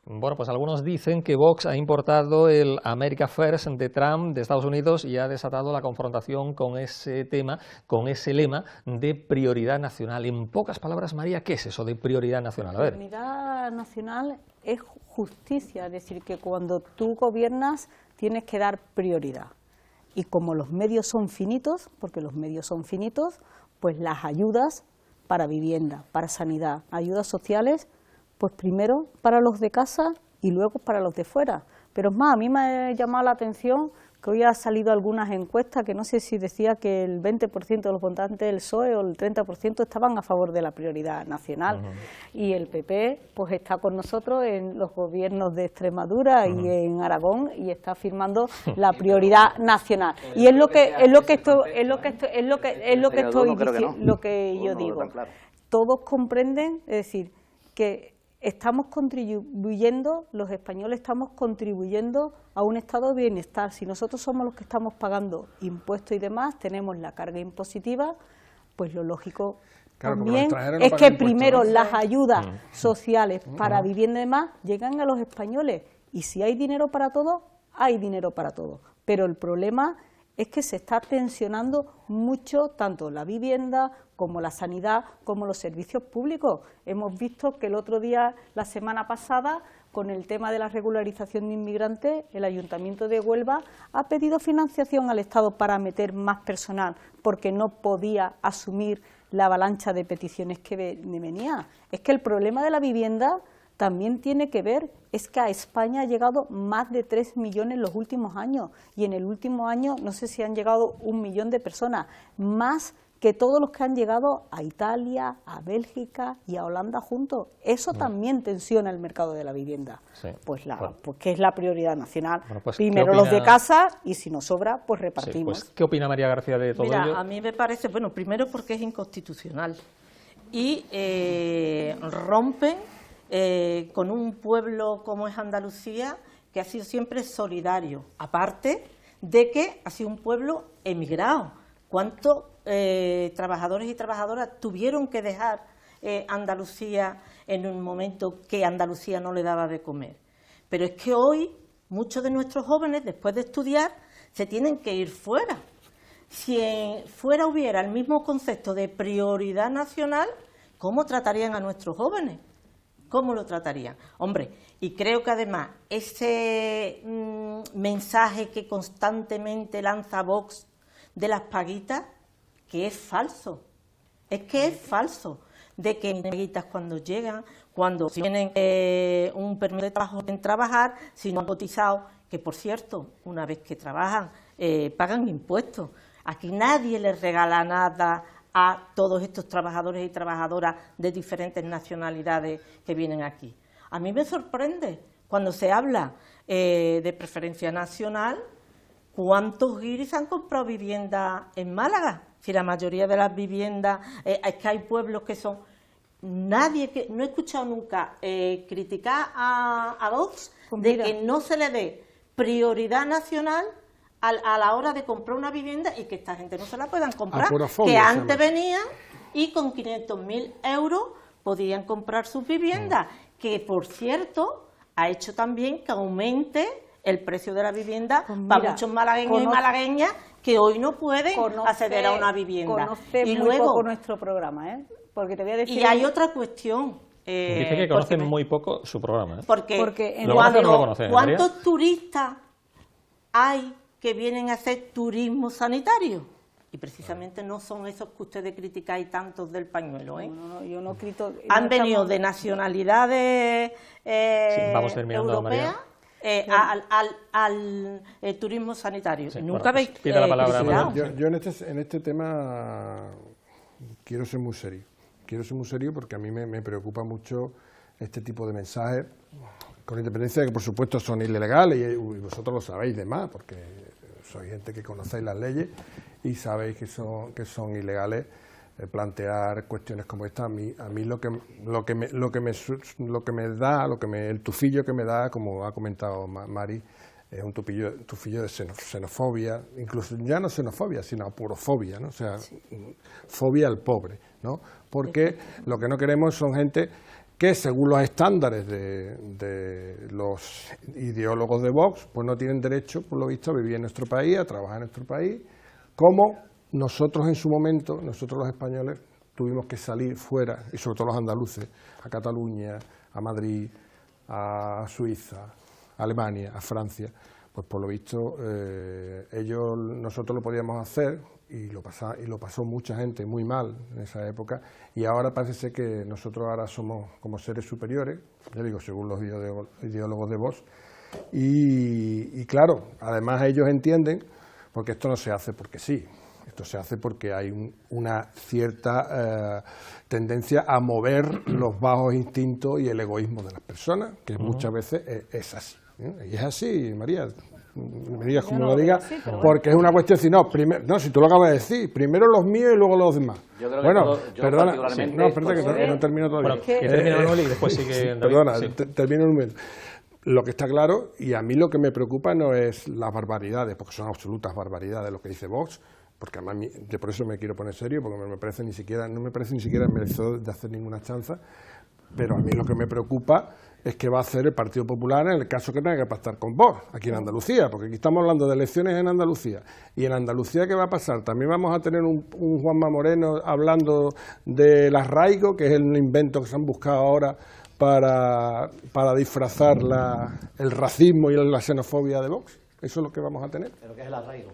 Bueno, pues algunos dicen que Vox ha importado el America First de Trump de Estados Unidos y ha desatado la confrontación con ese tema, con ese lema de prioridad nacional. En pocas palabras, María, ¿qué es eso de prioridad nacional? A ver. Prioridad nacional es justicia, es decir, que cuando tú gobiernas tienes que dar prioridad. Y como los medios son finitos, porque los medios son finitos, pues las ayudas para vivienda, para sanidad, ayudas sociales, pues primero para los de casa y luego para los de fuera. Pero es más, a mí me ha llamado la atención que hoy ha salido algunas encuestas que no sé si decía que el 20% de los votantes del PSOE o el 30% estaban a favor de la prioridad nacional. Y el PP pues está con nosotros en los gobiernos de Extremadura y en Aragón y está firmando la prioridad nacional. Y es lo que yo digo. Todos comprenden, es decir, que estamos contribuyendo, los españoles estamos contribuyendo a un estado de bienestar. Si nosotros somos los que estamos pagando impuestos y demás, tenemos la carga impositiva, pues lo lógico también es que primero las ayudas sociales para vivienda y demás llegan a los españoles. Y si hay dinero para todo, hay dinero para todo. Pero el problema es que se está tensionando mucho tanto la vivienda como la sanidad, como los servicios públicos. Hemos visto que el otro día, la semana pasada, con el tema de la regularización de inmigrantes, el Ayuntamiento de Huelva ha pedido financiación al Estado para meter más personal, porque no podía asumir la avalancha de peticiones que venía. Es que el problema de la vivienda también tiene que ver, es que a España ha llegado más de 3 millones en los últimos años, y en el último año no sé si han llegado 1 millón de personas, más que todos los que han llegado a Italia, a Bélgica y a Holanda juntos. Eso también tensiona el mercado de la vivienda. Sí. Pues que es la prioridad nacional. Bueno, pues, primero los de casa y si nos sobra, pues repartimos. Sí, pues, ¿qué opina María García de todo ello? Mira, a mí me parece, bueno, primero porque es inconstitucional y rompen con un pueblo como es Andalucía, que ha sido siempre solidario, aparte de que ha sido un pueblo emigrado. ¿Cuántos trabajadores y trabajadoras tuvieron que dejar Andalucía en un momento que Andalucía no le daba de comer? Pero es que hoy muchos de nuestros jóvenes, después de estudiar, se tienen que ir fuera. Si fuera hubiera el mismo concepto de prioridad nacional, ¿cómo tratarían a nuestros jóvenes? ¿Cómo lo tratarían? Hombre, y creo que además ese mensaje que constantemente lanza Vox de las paguitas, que es falso, es que es falso, de que paguitas cuando llegan, cuando tienen un permiso de trabajo en trabajar, si no han cotizado, que por cierto, una vez que trabajan, pagan impuestos. Aquí nadie les regala nada a todos estos trabajadores y trabajadoras de diferentes nacionalidades que vienen aquí. A mí me sorprende cuando se habla de preferencia nacional, ¿cuántos guiris han comprado vivienda en Málaga? Si la mayoría de las viviendas, es que hay pueblos que son... Nadie, no he escuchado nunca criticar a Vox de que no se le dé prioridad nacional a la hora de comprar una vivienda y que esta gente no se la puedan comprar, que antes venían y con 500.000 euros podían comprar sus viviendas, que por cierto ha hecho también que aumente el precio de la vivienda para muchos malagueños y malagueñas que hoy no pueden acceder a una vivienda. Y luego nuestro programa, porque te voy a decir... Y hay otra cuestión, Dice que conocen muy poco su programa. Porque ¿Lo conocen o no lo conocen, ¿cuántos turistas hay que vienen a hacer turismo sanitario? Y precisamente no son esos que ustedes criticáis tantos del pañuelo, ¿eh? No, yo no critico. Han venido de nacionalidades europeas al turismo sanitario. Sí, Nunca habéis pida la palabra, yo en este tema quiero ser muy serio. Quiero ser muy serio porque a mí me preocupa mucho este tipo de mensajes, con independencia de que por supuesto son ilegales y vosotros lo sabéis de más, porque sois gente que conocéis las leyes y sabéis que son ilegales. Plantear cuestiones como esta, a mí el tufillo que me da, como ha comentado Mari, es un tufillo de xenofobia, incluso ya no xenofobia, sino apurofobia, ¿no? O sea, fobia al pobre, ¿no? Porque lo que no queremos son gente que, según los estándares de los ideólogos de Vox, pues no tienen derecho, por lo visto, a vivir en nuestro país, a trabajar en nuestro país, como nosotros en su momento, nosotros los españoles, tuvimos que salir fuera, y sobre todo los andaluces, a Cataluña, a Madrid, a Suiza, a Alemania, a Francia. Pues por lo visto nosotros lo podíamos hacer y lo pasó mucha gente muy mal en esa época, y ahora parece que nosotros ahora somos como seres superiores, ya digo, según los ideólogos de Vox, y claro, además ellos entienden, porque esto no se hace porque sí. Esto se hace porque hay una cierta tendencia a mover los bajos instintos y el egoísmo de las personas, que muchas veces es así. Y es así, María, me digas como lo digas, porque es una cuestión, si tú lo acabas de decir, primero los míos y luego los demás. Yo creo que perdona, que no termino todavía. Bueno, que termina Manuel y después sigue David. Perdona, termino en un momento. Lo que está claro, y a mí lo que me preocupa no es las barbaridades, porque son absolutas barbaridades lo que dice Vox, porque además por eso me quiero poner serio, porque no me parece ni siquiera merecedor de hacer ninguna chanza, pero a mí lo que me preocupa es qué va a hacer el Partido Popular en el caso que tenga que pactar con Vox, aquí en Andalucía, porque aquí estamos hablando de elecciones en Andalucía, y en Andalucía ¿qué va a pasar? También vamos a tener un Juanma Moreno hablando del arraigo, que es el invento que se han buscado ahora para disfrazar el racismo y la xenofobia de Vox. ¿Eso es lo que vamos a tener? ¿Pero qué es el arraigo?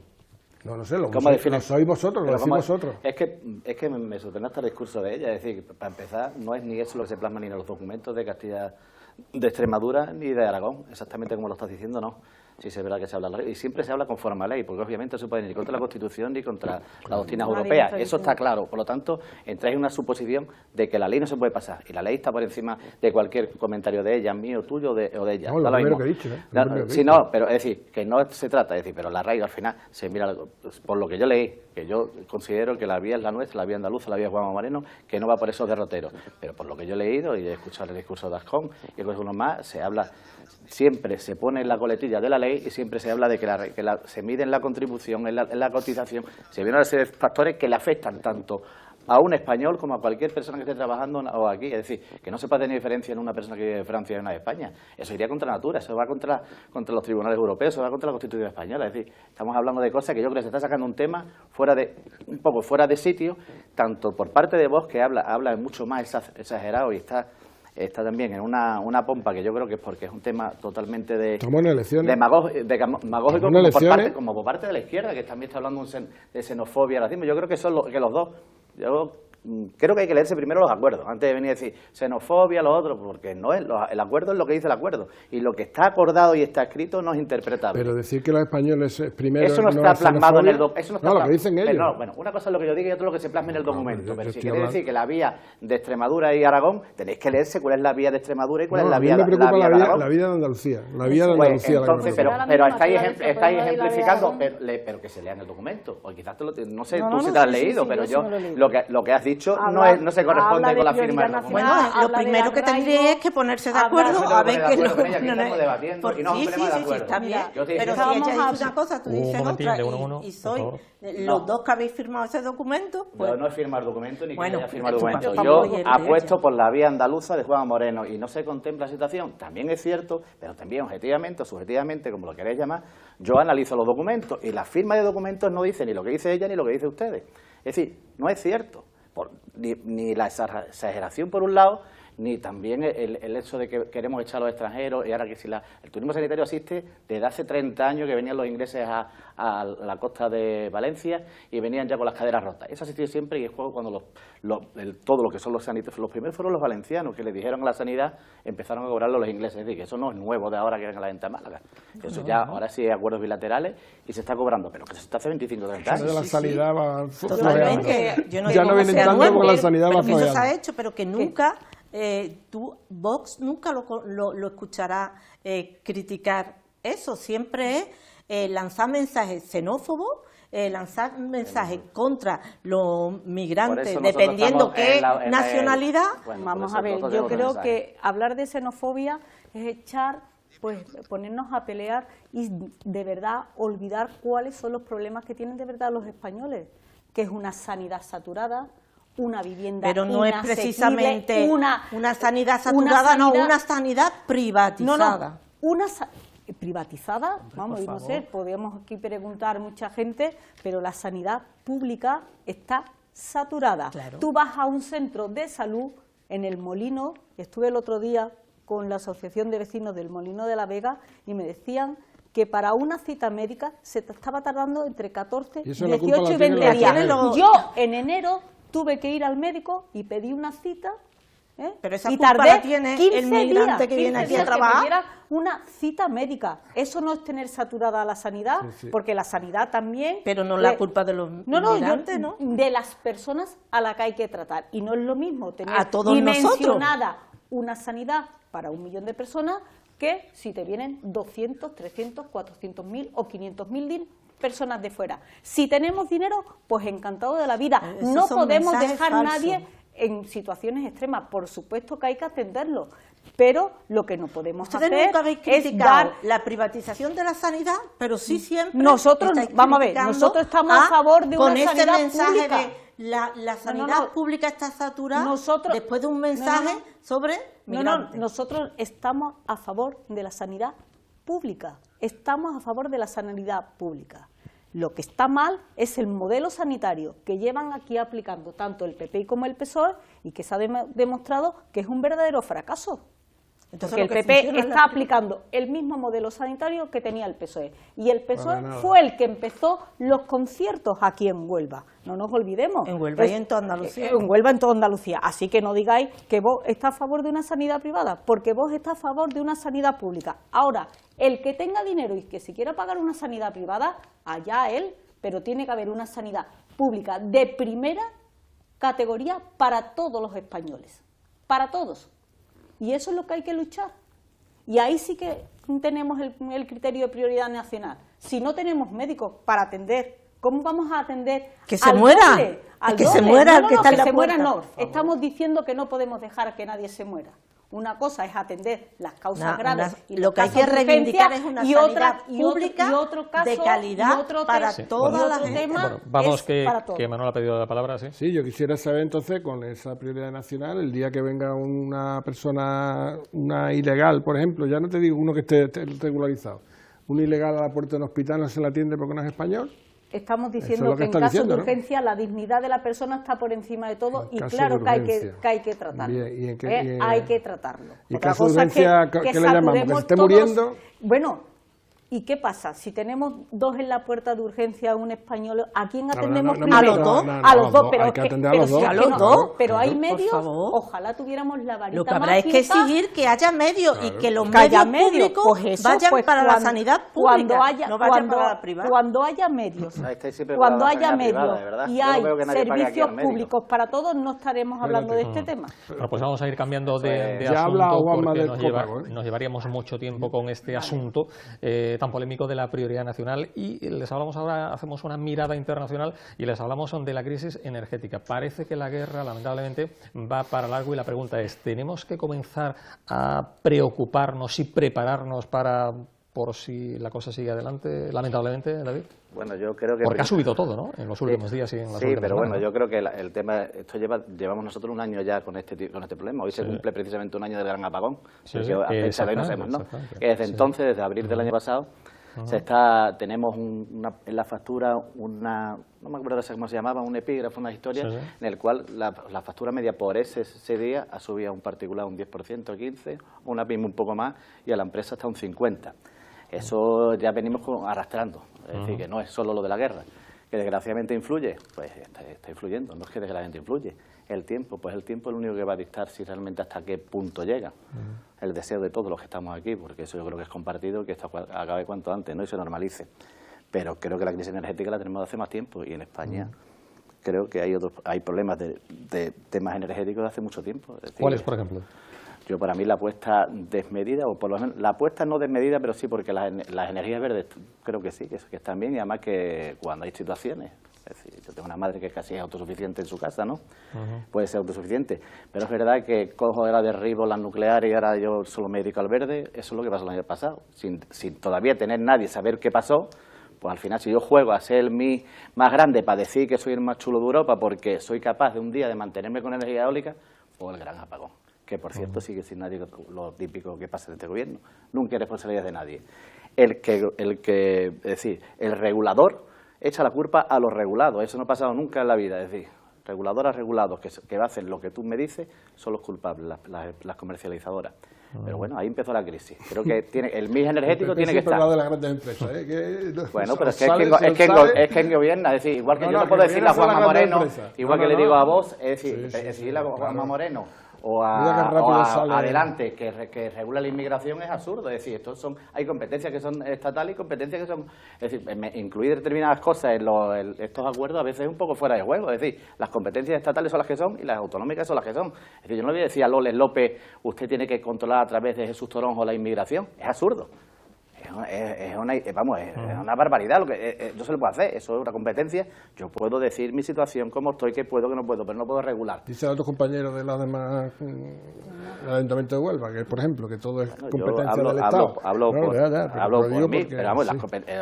No sé, lo sois vosotros, lo decís vosotros. Es que me sorprende hasta el discurso de ella. Es decir, para empezar, no es ni eso lo que se plasma ni en los documentos de Castilla, de Extremadura ni de Aragón, exactamente como lo estás diciendo, no. Sí, es verdad que se habla, y siempre se habla conforme a ley, porque obviamente no se puede ni contra la Constitución ni contra las doctrinas europeas, eso está claro. Por lo tanto, entráis en una suposición de que la ley no se puede pasar, y la ley está por encima de cualquier comentario de ella, mío, tuyo o de ella. No, lo primero que he dicho, Sí, no, pero es decir, que no se trata, es decir, pero la arraigo al final se mira, por lo que yo leí, que yo considero que la vía es la nuestra, la vía andaluza, la vía Juanma Moreno, que no va por esos derroteros, pero por lo que yo he leído y he escuchado el discurso de Ascón y algunos más, se habla, siempre se pone en la coletilla de la ley y siempre se habla de que se mide en la contribución, en la cotización, se vienen a ser factores que le afectan tanto a un español como a cualquier persona que esté trabajando o aquí, es decir, que no se puede tener diferencia en una persona que vive en Francia y una de España, eso iría contra natura, eso va contra los tribunales europeos, eso va contra la Constitución española, es decir, estamos hablando de cosas que yo creo que se está sacando un tema un poco fuera de sitio, tanto por parte de Vox, que habla mucho más exagerado y está también en una pompa que yo creo que es porque es un tema totalmente demagógico como por parte de la izquierda, que también está hablando de xenofobia, racismo. Yo creo que son que los dos. Yo creo que hay que leerse primero los acuerdos, antes de venir a decir xenofobia, lo otro, porque no es el acuerdo es lo que dice el acuerdo, y lo que está acordado y está escrito no es interpretable. Pero decir que los españoles primero eso no está plasmado en el documento. No, lo que dicen ellos. Bueno, una cosa es lo que yo digo y otra es lo que se plasma en el documento, pero si queréis decir que la vía de Extremadura y Aragón, tenéis que leerse cuál es la vía de Extremadura y cuál es la vía de Aragón. A mí me preocupa la vía de Andalucía, entonces, pero estáis ejemplificando, pero que se lea en el documento, o quizás no sé, tú si te has leído, pero yo lo que has dicho no se corresponde con la firma del documento. Bueno, lo primero que tendría es que ponerse de acuerdo a ver qué es lo que estamos debatiendo y no es un tema de acuerdo. Está bien, pero si ella dice una cosa, tú dices otra, y soy los dos que habéis firmado ese documento. Yo no he firmado el documento ni que haya firmado el documento. Yo apuesto por la vía andaluza de Juanma Moreno y no se contempla la situación. También es cierto, pero también objetivamente o subjetivamente, como lo queréis llamar, yo analizo los documentos y la firma de documentos no dice ni lo que dice ella ni lo que dice ustedes. Es decir, no es cierto. Ni la exageración por un lado, ni también el hecho de que queremos echar a los extranjeros, y ahora que si el turismo sanitario existe desde hace 30 años que venían los ingleses a la costa de Valencia y venían ya con las caderas rotas. Eso ha existido siempre y es cuando todo lo que son los sanitarios, los primeros fueron los valencianos que le dijeron a la sanidad, empezaron a cobrarlo los ingleses. Es decir, que eso no es nuevo de ahora que venga la gente a Málaga. Eso ya, ahora sí hay acuerdos bilaterales y se está cobrando, pero que se está hace 25 o 30 años. La sanidad va totalmente. Yo no ya no vienen tanto porque la sanidad va floreando. Eso se ha floreando. hecho, pero que nunca, Vox nunca lo escuchará criticar eso. Siempre es lanzar mensajes xenófobos, lanzar mensajes contra los migrantes, dependiendo qué nacionalidad. Bueno, vamos a ver, yo creo que hablar de xenofobia es ponernos a pelear y de verdad olvidar cuáles son los problemas que tienen de verdad los españoles, que es una sanidad saturada, una vivienda pero no es precisamente una sanidad saturada, una sanidad privatizada. Privatizada, vamos, no sé, podríamos aquí preguntar mucha gente, pero la sanidad pública está saturada. Claro. Tú vas a un centro de salud en El Molino, estuve el otro día con la Asociación de Vecinos del Molino de la Vega y me decían que para una cita médica se estaba tardando entre 14, 18 y 20 días. Yo en enero tuve que ir al médico y pedí una cita. Pero esa y culpa tardé la tiene el migrante que viene aquí a trabajar. Que una cita médica. Eso no es tener saturada la sanidad, porque la sanidad también. Pero no la culpa de los migrantes, ¿no? De las personas a las que hay que tratar. Y no es lo mismo tener a todos dimensionada una sanidad para 1 millón de personas que si te vienen 200, 300, 400.000 o 500.000 personas de fuera. Si tenemos dinero, pues encantado de la vida. No podemos dejar a nadie en situaciones extremas. Por supuesto que hay que atenderlo, pero lo que no podemos hacer nunca habéis criticado la privatización de la sanidad, pero sí siempre nosotros, vamos a ver, nosotros estamos a favor de una sanidad pública. La sanidad pública está saturada después de un mensaje sobre migrantes. Nosotros estamos a favor de la sanidad pública, estamos a favor de la sanidad pública. Lo que está mal es el modelo sanitario que llevan aquí aplicando tanto el PP como el PSOE y que se ha demostrado que es un verdadero fracaso. Entonces el PP está aplicando el mismo modelo sanitario que tenía el PSOE. Y el PSOE fue el que empezó los conciertos aquí en Huelva. No nos olvidemos. En Huelva y en toda Andalucía. En Huelva, en toda Andalucía. Así que no digáis que vos estás a favor de una sanidad privada, porque vos estás a favor de una sanidad pública. Ahora, el que tenga dinero y que se quiera pagar una sanidad privada, allá él, pero tiene que haber una sanidad pública de primera categoría para todos los españoles. Para todos. Y eso es lo que hay que luchar. Y ahí sí que tenemos el criterio de prioridad nacional. Si no tenemos médicos para atender, ¿cómo vamos a atender que se muera? Que se muera el que está en la puerta. No, estamos diciendo que no podemos dejar que nadie se muera. Una cosa es atender las causas graves y lo que hay que reivindicar es una sanidad pública de calidad para toda la gente. Bueno, vamos, que Manuel ha pedido la palabra, ¿sí? Sí, yo quisiera saber entonces, con esa prioridad nacional, el día que venga una persona, una ilegal, por ejemplo, ya no te digo uno que esté regularizado, un ilegal a la puerta de un hospital no se le atiende porque no es español. Estamos diciendo que en caso de urgencia la dignidad de la persona está por encima de todo y claro que hay que tratarlo. Bien, hay que tratarlo. ¿Y en caso de urgencia qué le llamamos? ¿Que se esté muriendo? Bueno, ¿y qué pasa? Si tenemos 2 en la puerta de urgencia, un español, ¿a quién atendemos primero? A los dos. A los dos, pero hay que atender a los dos. Pero hay medios, ojalá tuviéramos la varita Lo que habrá es que exigir que haya medios y que los medios públicos vayan para la sanidad pública, no vayan para la privada. Cuando haya medios, y hay servicios públicos para todos, no estaremos hablando de este tema. Bueno, pues vamos a ir cambiando de asunto porque nos llevaríamos mucho tiempo con este asunto tan polémico de la prioridad nacional y les hablamos ahora, hacemos una mirada internacional y les hablamos de la crisis energética. Parece que la guerra lamentablemente va para largo y la pregunta es, ¿tenemos que comenzar a preocuparnos y prepararnos por si la cosa sigue adelante, lamentablemente, David? Bueno, yo creo que... Porque ha subido todo, ¿no?, en los últimos días y en las últimas pero semanas, bueno, ¿no? yo creo que el tema, llevamos nosotros un año ya con este problema. Hoy se cumple precisamente un año del gran apagón, que a fecha de hoy no sabemos, ¿no? Que desde entonces, desde abril del año pasado, Tenemos en la factura no me acuerdo cómo se llamaba, un epígrafo, una historia, en el cual la factura media por ese día ha subido a un particular un 10%, 15%, una pyme un poco más y a la empresa hasta un 50%. Eso ya venimos arrastrando, es decir, que no es solo lo de la guerra, que desgraciadamente influye, pues está influyendo, no es que desgraciadamente influye. El tiempo, pues el tiempo es lo único que va a dictar si realmente hasta qué punto llega. El deseo de todos los que estamos aquí, porque eso yo creo que es compartido, que esto acabe cuanto antes, ¿no? Y se normalice. Pero creo que la crisis energética la tenemos de hace más tiempo y en España creo que hay problemas de temas energéticos de hace mucho tiempo. Es decir, ¿cuáles, por ejemplo? Yo, para mí, la apuesta desmedida, o por lo menos la apuesta no desmedida, pero sí, porque las energías verdes creo que sí, que están bien, y además que cuando hay situaciones, es decir, yo tengo una madre que casi es autosuficiente en su casa, ¿no? Puede ser autosuficiente, pero es verdad que cojo ahora derribo las nucleares y ahora yo solo me dedico al verde. Eso es lo que pasó el año pasado, sin todavía tener nadie saber qué pasó. Pues al final, si yo juego a ser el más grande para decir que soy el más chulo de Europa porque soy capaz de un día de mantenerme con energía eólica, pues el gran apagón. Que por cierto sigue sin nadie lo típico que pasa en este gobierno. Nunca hay responsabilidad de nadie. Es decir, el regulador echa la culpa a los regulados. Eso no ha pasado nunca en la vida. Es decir, reguladoras regulados que hacen lo que tú me dices son los culpables, las comercializadoras. Pero bueno, ahí empezó la crisis. Creo que el mix energético tiene que estar. De las grandes empresas, ¿eh? Bueno, pero es que en gobierna, es decir, igual que yo no puedo decirle a Juanma Moreno, igual que le digo a vos, es decir, decirle a Juanma Moreno o a Adelante que regula la inmigración es absurdo. Es decir, hay competencias que son estatales y competencias que son, es decir, incluir determinadas cosas en estos acuerdos a veces es un poco fuera de juego. Es decir, las competencias estatales son las que son y las autonómicas son las que son. Es decir, yo no le voy a decir a Loles López, usted tiene que controlar a través de Jesús Toronjo la inmigración. Es absurdo. Es una barbaridad lo que no se lo puede hacer. Eso es una competencia. Yo puedo decir mi situación, cómo estoy, qué puedo, qué no puedo, pero no puedo regular. Dice a otros compañeros de los demás el Ayuntamiento de Huelva, que por ejemplo, que todo es competencia del Estado. Hablo por mí, pero vamos,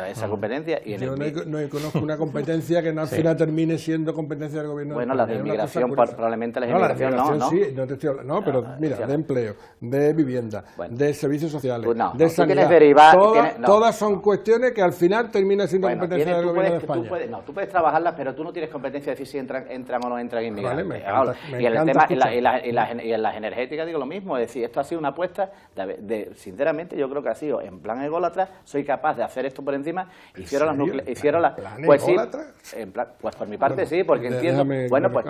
esa competencia... Yo no conozco una competencia que al final termine siendo competencia del gobierno. Bueno, la de inmigración, probablemente la inmigración no. Sí, no, pero mira, de empleo, de vivienda, de servicios sociales, de sanidad. Todas son cuestiones que al final terminan siendo competencia del gobierno de España. Tú puedes trabajarlas, pero tú no tienes competencia de decir si entran o no entran inmigrantes. Vale, y en las energéticas digo lo mismo, es decir, esto ha sido una apuesta, sinceramente yo creo que ha sido en plan ególatra, soy capaz de hacer esto por encima y cierro las nucleares. Pues sí, pues por mi parte sí, porque entiendo. Bueno, pues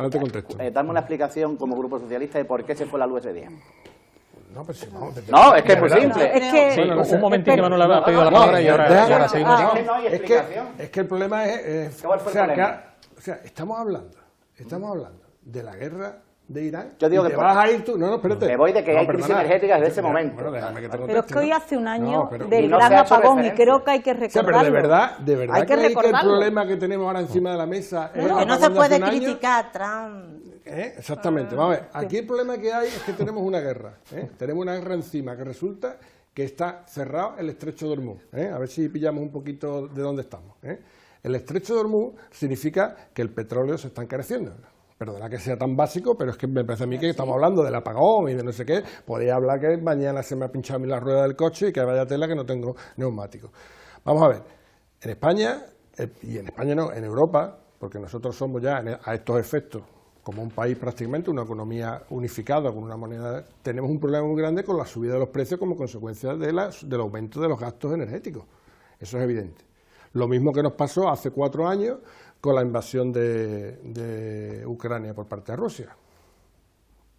dame una explicación como Grupo Socialista de por qué se fue la luz ese día. No, es que es muy simple. Un momentito que Manuel ha pedido la palabra y ahora seguimos. Es que el problema es estamos hablando de la guerra de Irán. Yo digo que vas a ir tú. No, espérate. Me voy de que hay crisis energética desde ese momento. Pero es que hoy hace un año del gran apagón y creo que hay que recordarlo. Pero de verdad que el problema que tenemos ahora encima de la mesa es que no se puede criticar Trump. Exactamente. Vamos a ver, aquí el problema que hay es que tenemos una guerra. Tenemos una guerra encima que resulta que está cerrado el estrecho de Hormuz. A ver si pillamos un poquito de dónde estamos. El estrecho de Hormuz significa que el petróleo se está encareciendo. Perdona que sea tan básico, pero es que me parece a mí que estamos hablando del apagón y de no sé qué. Podría hablar que mañana se me ha pinchado a mí la rueda del coche y que vaya tela que no tengo neumático. Vamos a ver, en España, y en España no, en Europa, porque nosotros somos ya a estos efectos, como un país prácticamente, una economía unificada con una moneda, tenemos un problema muy grande con la subida de los precios como consecuencia del aumento de los gastos energéticos. Eso es evidente. Lo mismo que nos pasó hace 4 años con la invasión de Ucrania por parte de Rusia.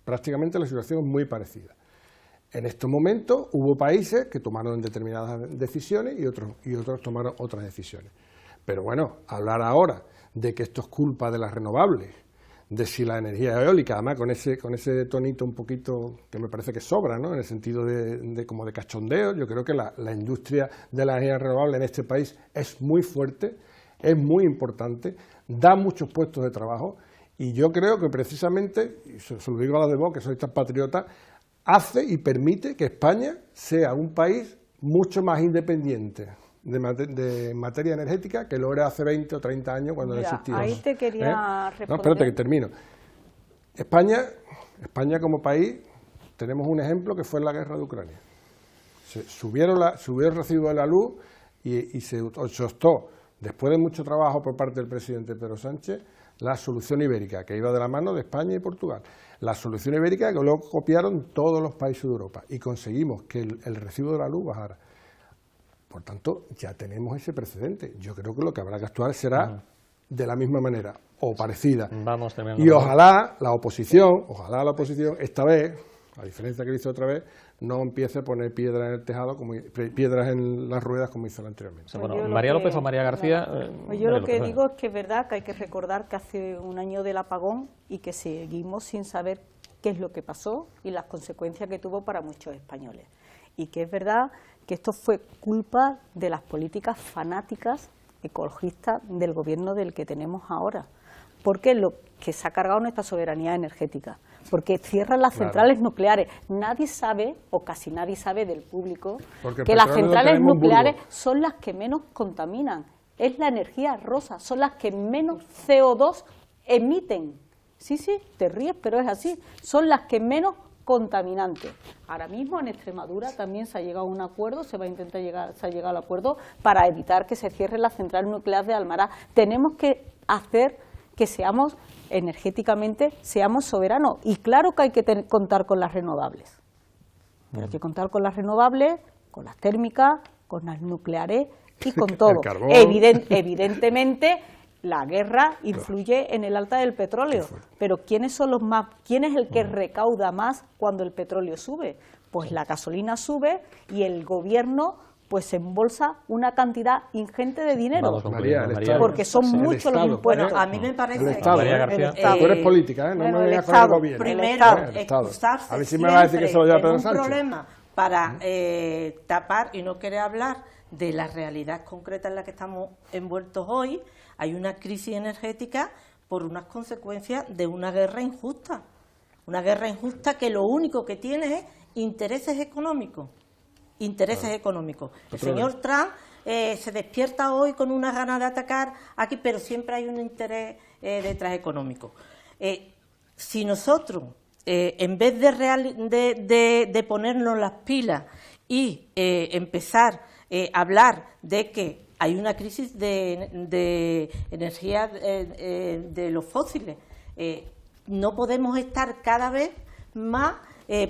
Prácticamente la situación es muy parecida. En estos momentos hubo países que tomaron determinadas decisiones y otros tomaron otras decisiones. Pero bueno, hablar ahora de que esto es culpa de las renovables, de si la energía eólica, además con ese tonito un poquito que me parece que sobra, ¿no? En el sentido de como de cachondeo, yo creo que la industria de la energía renovable en este país es muy fuerte, es muy importante, da muchos puestos de trabajo y yo creo que precisamente, y se lo digo a los de vos, que sois tan patriotas, hace y permite que España sea un país mucho más independiente de materia energética que lo era hace 20 o 30 años cuando no existía. Ahí te quería responder. No, espérate que termino. España como país, tenemos un ejemplo que fue en la guerra de Ucrania. Subieron el recibo de la luz y se optó, después de mucho trabajo por parte del presidente Pedro Sánchez, la solución ibérica, que iba de la mano de España y Portugal. La solución ibérica que luego copiaron todos los países de Europa y conseguimos que el recibo de la luz bajara. Por tanto, ya tenemos ese precedente. Yo creo que lo que habrá que actuar será de la misma manera o parecida. Vamos terminando. Y ojalá la oposición, esta vez, a diferencia que hizo otra vez, no empiece a poner piedras en el tejado, piedras en las ruedas como hizo anteriormente. Bueno, María López o María García. Yo lo que digo es que es verdad que hay que recordar que hace un año del apagón y que seguimos sin saber qué es lo que pasó y las consecuencias que tuvo para muchos españoles. Y que es verdad que esto fue culpa de las políticas fanáticas ecologistas del gobierno del que tenemos ahora, porque lo que se ha cargado nuestra soberanía energética, porque cierran las centrales nucleares. Nadie sabe, o casi nadie sabe del público, que las centrales nucleares son las que menos contaminan, es la energía rosa, son las que menos CO2 emiten. Sí, te ríes, pero es así, son las que menos contaminantes. Ahora mismo en Extremadura también se ha llegado a un acuerdo, se ha llegado al acuerdo para evitar que se cierre la central nuclear de Almará. Tenemos que hacer que seamos energéticamente, seamos soberanos. Y claro que hay que contar con las renovables. Pero hay que contar con las renovables, con las térmicas, con las nucleares y con todo. Evidentemente, la guerra influye en el alta del petróleo, pero ¿quién es el que recauda más cuando el petróleo sube? Pues la gasolina sube y el gobierno pues embolsa una cantidad ingente de dinero, porque son muchos los impuestos. A mí me parece el Estado, tú eres política, no me vengas con el gobierno. Primero, excusarse, a ver si me va a decir que se lo lleva Pedro Sánchez. Un problema para tapar y no querer hablar de la realidad concreta en la que estamos envueltos hoy. Hay una crisis energética por unas consecuencias de una guerra injusta. Una guerra injusta que lo único que tiene es intereses económicos. Intereses económicos. El señor Trump se despierta hoy con una ganas de atacar aquí, pero siempre hay un interés detrás económico. Si nosotros, en vez de ponernos las pilas y empezar a hablar de que hay una crisis de energía de los fósiles, no podemos estar cada vez más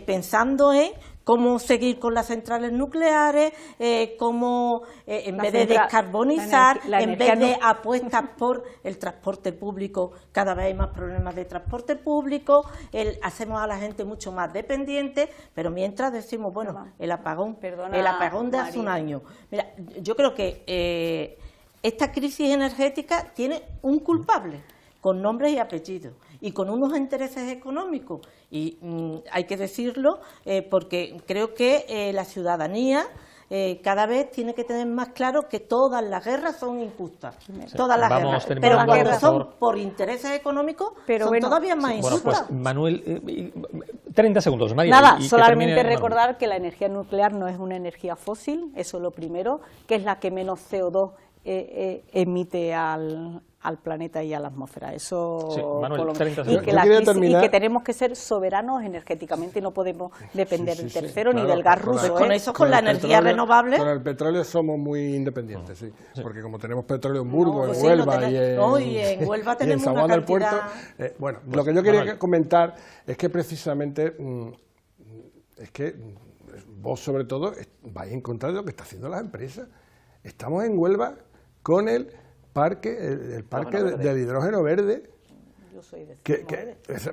pensando en cómo seguir con las centrales nucleares, cómo en vez de descarbonizar, en vez de apuestas por el transporte público, cada vez hay más problemas de transporte público, hacemos a la gente mucho más dependiente, pero mientras decimos, bueno, el apagón de hace un año. Mira, yo creo que esta crisis energética tiene un culpable, con nombres y apellidos, y con unos intereses económicos. Y hay que decirlo porque creo que la ciudadanía cada vez tiene que tener más claro que todas las guerras son injustas. Todas las guerras. Pero cuando son por intereses económicos, son todavía más injustas. Bueno, pues Manuel, 30 segundos, María. Nada, solamente recordar que la energía nuclear no es una energía fósil, eso es lo primero, que es la que menos CO2 emite al planeta y a la atmósfera. Eso sí, Manuel, y que tenemos que ser soberanos energéticamente y no podemos depender del tercero ni del gas ruso. Con la energía renovable. Con el petróleo somos muy independientes, sí. Porque como tenemos petróleo en Burgos, en Huelva y en Huelva tenemos San Juan del Puerto. Bueno, lo que yo quería comentar es que precisamente vos sobre todo vais en contra de lo que están haciendo las empresas. Estamos en Huelva con el parque del hidrógeno verde. Yo soy de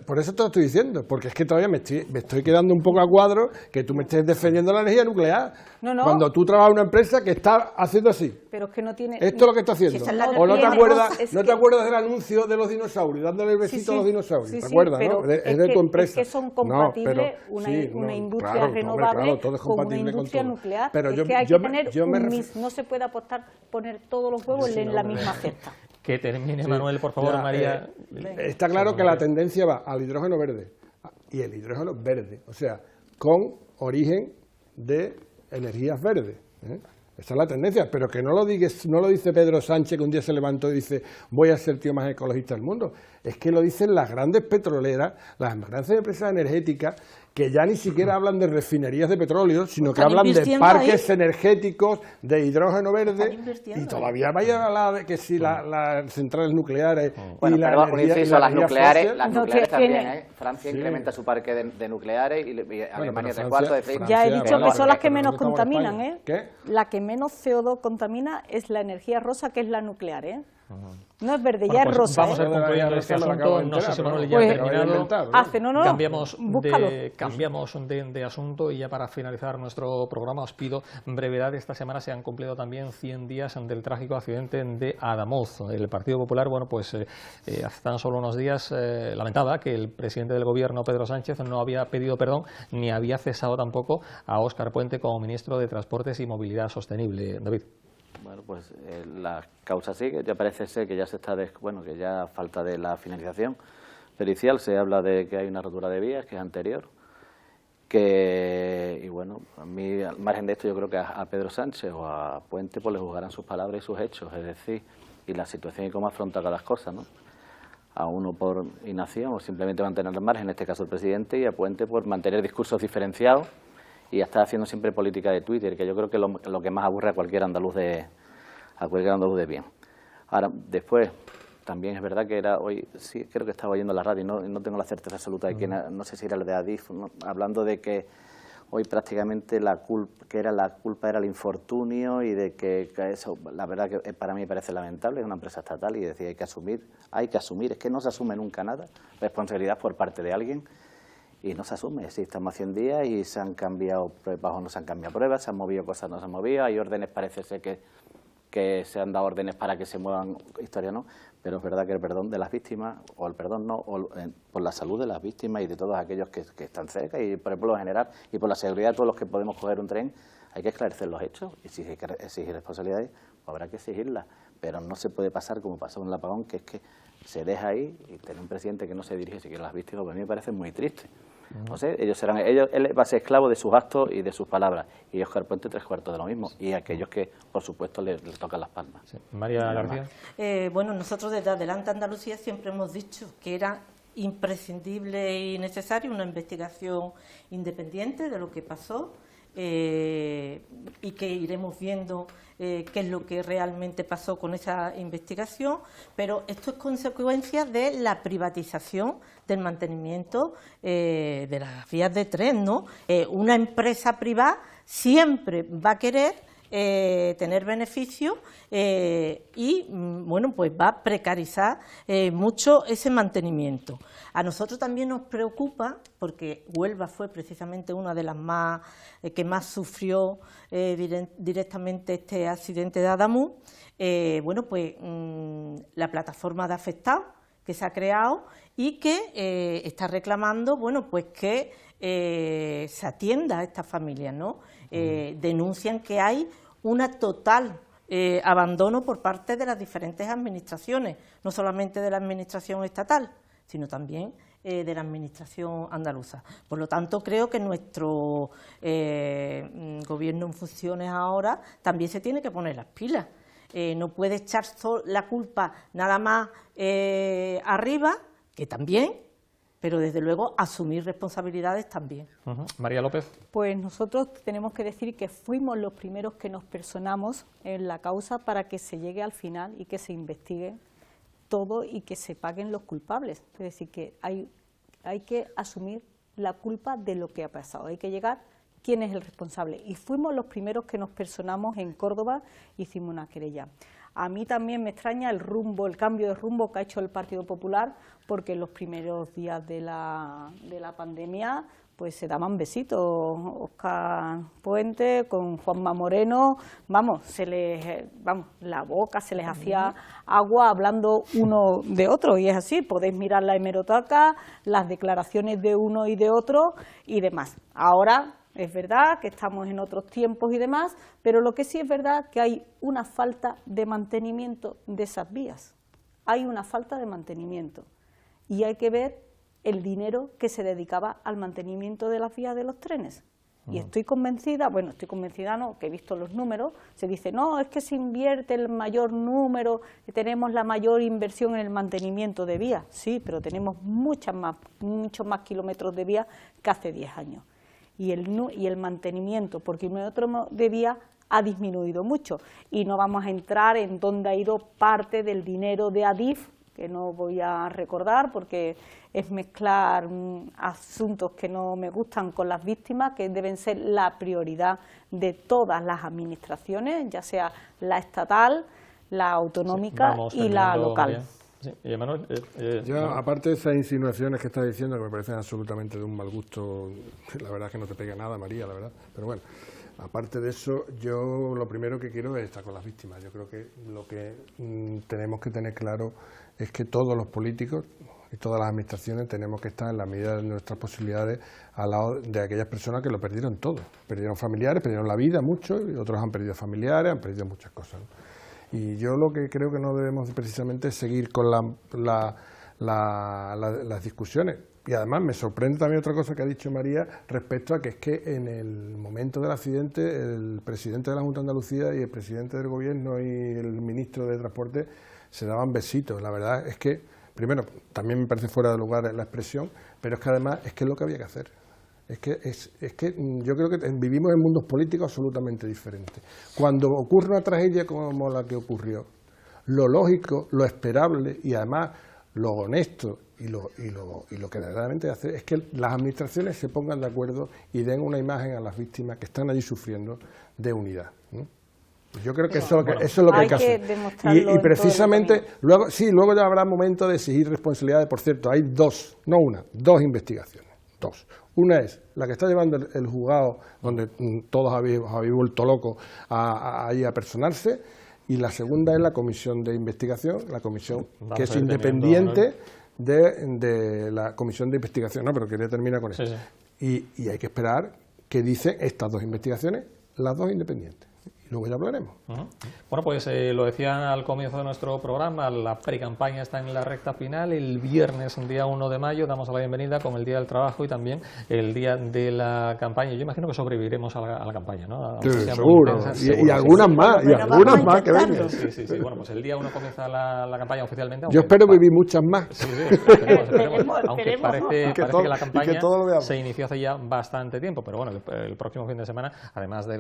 por eso te lo estoy diciendo, porque es que todavía me estoy quedando un poco a cuadro que tú me estés defendiendo la energía nuclear. No. Cuando tú trabajas en una empresa que está haciendo así. Pero es que no tiene. Esto es lo que está haciendo. ¿O no te acuerdas del anuncio de los dinosaurios, dándole el besito a los dinosaurios? ¿Te acuerdas, no? Es de tu empresa. Es que son compatibles una industria renovable con una industria nuclear. Pero es que hay que tener no se puede poner todos los huevos en la misma cesta. Que termine, Manuel, por favor, María. Está claro que la tendencia va al hidrógeno verde y el hidrógeno verde, o sea, con origen de energías verdes. Esa es la tendencia, pero que no lo dice Pedro Sánchez, que un día se levantó y dice voy a ser el tío más ecologista del mundo. Es que lo dicen las grandes petroleras, las grandes empresas energéticas, que ya ni siquiera hablan de refinerías de petróleo, sino que Están hablan de invirtiendo parques ahí. energéticos, de hidrógeno verde, invirtiendo y todavía vaya a hablar de que si las centrales nucleares Bueno, y la pero un energía, y inciso, la las energía nucleares, fósil. las No, nucleares que también, tiene- Francia Sí. incrementa su parque de nucleares y Alemania pero 3/4, Francia- es decir, Ya he Francia, dicho vale, que son las que pero menos no estamos en contaminan, España. ¿eh? ¿Qué? La que menos CO2 contamina es la energía rosa, que es la nuclear, ¿eh? No es verde, Bueno, ya pues es rosa. vamos a ¿eh? ir concluyendo este Me lo acabo asunto. de No sé si enterar, Manuel pero ya ha Pues- me lo había terminado. inventado, ¿no? Hace, no, Cambiamos búscalo. de asunto, y ya para finalizar nuestro programa os pido brevedad. Esta semana se han cumplido también 100 días del trágico accidente de Adamuz. El Partido Popular, bueno, pues hace tan solo unos días lamentaba que el presidente del Gobierno, Pedro Sánchez, no había pedido perdón ni había cesado tampoco a Óscar Puente como ministro de Transportes y Movilidad Sostenible. David. Bueno, pues la causa sigue, ya parece ser que ya se está, que ya falta de la finalización pericial, se habla de que hay una rotura de vías que es anterior, y bueno, a mí, al margen de esto, yo creo que a Pedro Sánchez o a Puente pues le juzgarán sus palabras y sus hechos, es decir, y la situación y cómo afronta cada cosa, ¿no? A uno por inacción o simplemente mantener al margen, en este caso el presidente, y a Puente por mantener discursos diferenciados y estar haciendo siempre política de Twitter, que yo creo que es lo que más aburre a cualquier andaluz de bien. Ahora, después, también es verdad que era hoy, sí, creo que estaba oyendo la radio, y no tengo la certeza absoluta de quién, no sé si era el de Adif, ¿no? Hablando de que hoy prácticamente la culpa era el infortunio y de que eso, la verdad que para mí parece lamentable, es una empresa estatal y decía hay que asumir, es que no se asume nunca nada, responsabilidad por parte de alguien. Y no se asume, si estamos a 100 días y se han cambiado pruebas o no se han cambiado pruebas, se han movido cosas, no se han movido, hay órdenes, parece ser que se han dado órdenes para que se muevan, historia no, pero es verdad que el perdón de las víctimas, o el perdón no, por la salud de las víctimas y de todos aquellos que están cerca y por el pueblo general y por la seguridad de todos los que podemos coger un tren, hay que esclarecer los hechos y si hay que exigir responsabilidades, pues habrá que exigirlas, pero no se puede pasar como pasó en el apagón, que es que se deja ahí y tener un presidente que no se dirige siquiera a las víctimas, pues a mí me parece muy triste. No sé, él va a ser esclavo de sus actos y de sus palabras, y Óscar Puente 3/4 de lo mismo, y aquellos que, por supuesto, le tocan las palmas. Sí. María García. Bueno, nosotros desde Adelante Andalucía siempre hemos dicho que era imprescindible y necesaria una investigación independiente de lo que pasó, y que iremos viendo qué es lo que realmente pasó con esa investigación, pero esto es consecuencia de la privatización del mantenimiento de las vías de tren, ¿no? Una empresa privada siempre va a querer tener beneficios y bueno, pues va a precarizar mucho ese mantenimiento. A nosotros también nos preocupa, porque Huelva fue precisamente una de las más que más sufrió directamente este accidente de Adamuz. Bueno, pues la plataforma de afectados que se ha creado y que está reclamando, bueno, pues que se atienda a estas familias, ¿no? Denuncian que hay una total abandono por parte de las diferentes administraciones, no solamente de la administración estatal, sino también de la administración andaluza. Por lo tanto, creo que nuestro gobierno en funciones ahora también se tiene que poner las pilas. No puede echar la culpa nada más arriba, que también, pero desde luego asumir responsabilidades también. María López. Pues nosotros tenemos que decir que fuimos los primeros que nos personamos en la causa para que se llegue al final y que se investigue todo y que se paguen los culpables. Es decir, que hay que asumir la culpa de lo que ha pasado, hay que llegar quién es el responsable. Y fuimos los primeros que nos personamos en Córdoba, hicimos una querella. A mí también me extraña el cambio de rumbo que ha hecho el Partido Popular, porque en los primeros días de la pandemia pues se daban besitos, Óscar Puente con Juanma Moreno, la boca se les hacía agua hablando uno de otro, y es así, podéis mirar la hemeroteca, las declaraciones de uno y de otro y demás. Ahora es verdad que estamos en otros tiempos y demás, pero lo que sí es verdad es que hay una falta de mantenimiento de esas vías, hay una falta de mantenimiento y hay que ver el dinero que se dedicaba al mantenimiento de las vías de los trenes. Y estoy convencida, bueno, no, que he visto los números, se dice, no, es que se invierte el mayor número, tenemos la mayor inversión en el mantenimiento de vías. Sí, pero tenemos muchos más kilómetros de vías que hace 10 años. Y el mantenimiento por kilómetro de vía ha disminuido mucho. Y no vamos a entrar en dónde ha ido parte del dinero de Adif, que no voy a recordar porque es mezclar asuntos que no me gustan con las víctimas, que deben ser la prioridad de todas las administraciones, ya sea la estatal, la autonómica y la local. Sí. Y Manuel, yo, aparte de esas insinuaciones que estás diciendo, que me parecen absolutamente de un mal gusto, la verdad es que no te pega nada, María, la verdad, pero bueno, aparte de eso, yo lo primero que quiero es estar con las víctimas. Yo creo que lo que tenemos que tener claro es que todos los políticos y todas las administraciones tenemos que estar en la medida de nuestras posibilidades al lado de aquellas personas que lo perdieron todo. Perdieron familiares, perdieron la vida muchos, y otros han perdido familiares, han perdido muchas cosas, ¿no? Y yo lo que creo que no debemos precisamente es seguir con las discusiones. Y además me sorprende también otra cosa que ha dicho María respecto a que es que en el momento del accidente el presidente de la Junta de Andalucía y el presidente del Gobierno y el ministro de Transporte se daban besitos. La verdad es que, primero, también me parece fuera de lugar la expresión, pero es que además es que es lo que había que hacer. Es que yo creo que vivimos en mundos políticos absolutamente diferentes. Cuando ocurre una tragedia como la que ocurrió, lo lógico, lo esperable y además lo honesto y lo que verdaderamente hace es que las administraciones se pongan de acuerdo y den una imagen a las víctimas que están allí sufriendo de unidad. Yo creo que eso es lo que hay que hacer. Y precisamente, luego ya habrá momento de exigir responsabilidades. Por cierto, hay dos investigaciones. Una es la que está llevando el juzgado, donde todos habéis vuelto locos ahí a personarse, y la segunda es la comisión de investigación, la comisión que es independiente de la comisión de investigación. No, pero quería terminar con esto. Sí. Y hay que esperar qué dicen estas dos investigaciones, las dos independientes. Luego ya hablaremos. Bueno, pues lo decían al comienzo de nuestro programa, la precampaña está en la recta final. El viernes, día 1 de mayo, damos la bienvenida con el Día del Trabajo y también el día de la campaña. Yo imagino que sobreviviremos a la campaña, ¿no? Sí, seguro. Y algunas más, y algunas más que vengan. Sí. Bueno, pues el día 1 comienza la campaña oficialmente. Yo espero vivir muchas más. Sí, esperemos. Aunque parece que la campaña se inició hace ya bastante tiempo, pero bueno, el próximo fin de semana, además de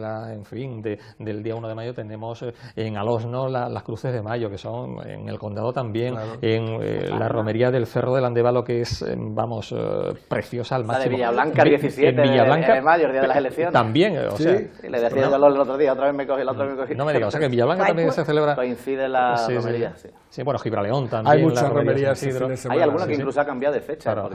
del día 1 de mayo, tenemos en Alosno las cruces de mayo, que son en el condado también, claro. En la romería del Cerro del Andévalo, que es, preciosa al máximo. La de Villablanca, 17 de mayo, el día de las elecciones. También, o sea... Y le decía yo el otro día, otra vez me cogí. No me digas, o sea que en Villablanca también se celebra... Coincide la romería, sí. Sí, bueno, Gibraleón también. Hay muchas romerías. Hay alguna que incluso ha cambiado de fecha. Claro.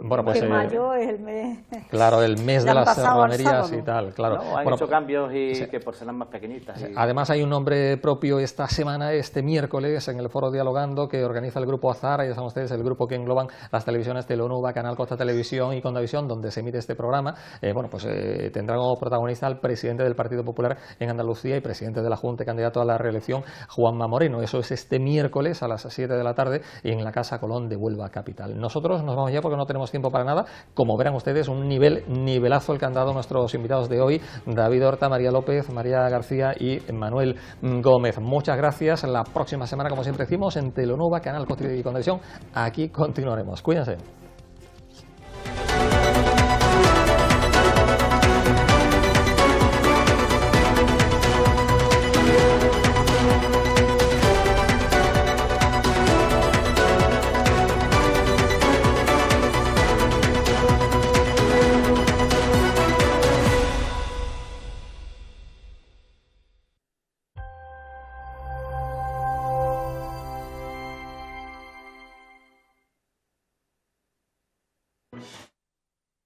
Bueno, pues mayo es el mes... Claro, el mes de las romerías y tal, claro. No, han hecho cambios y que por ser las más pequeñitas. Además hay un nombre propio esta semana, este miércoles, en el foro Dialogando, que organiza el grupo Azara, ya saben ustedes, el grupo que engloban las televisiones Teleonuba, Canal Costa Televisión y Condavisión, donde se emite este programa. Tendrán como protagonista al presidente del Partido Popular en Andalucía y presidente de la Junta y candidato a la reelección, Juanma Moreno. Eso es este miércoles a las 7 de la tarde en la Casa Colón de Huelva Capital. Nosotros nos vamos ya porque no tenemos tiempo para nada. Como verán ustedes, un nivelazo el que han dado nuestros invitados de hoy, David Horta, María López, María García y Manuel Gómez. Muchas gracias. La próxima semana, como siempre decimos, en Teleonuba, Canal Costa y Condavisión, aquí continuaremos. Cuídense.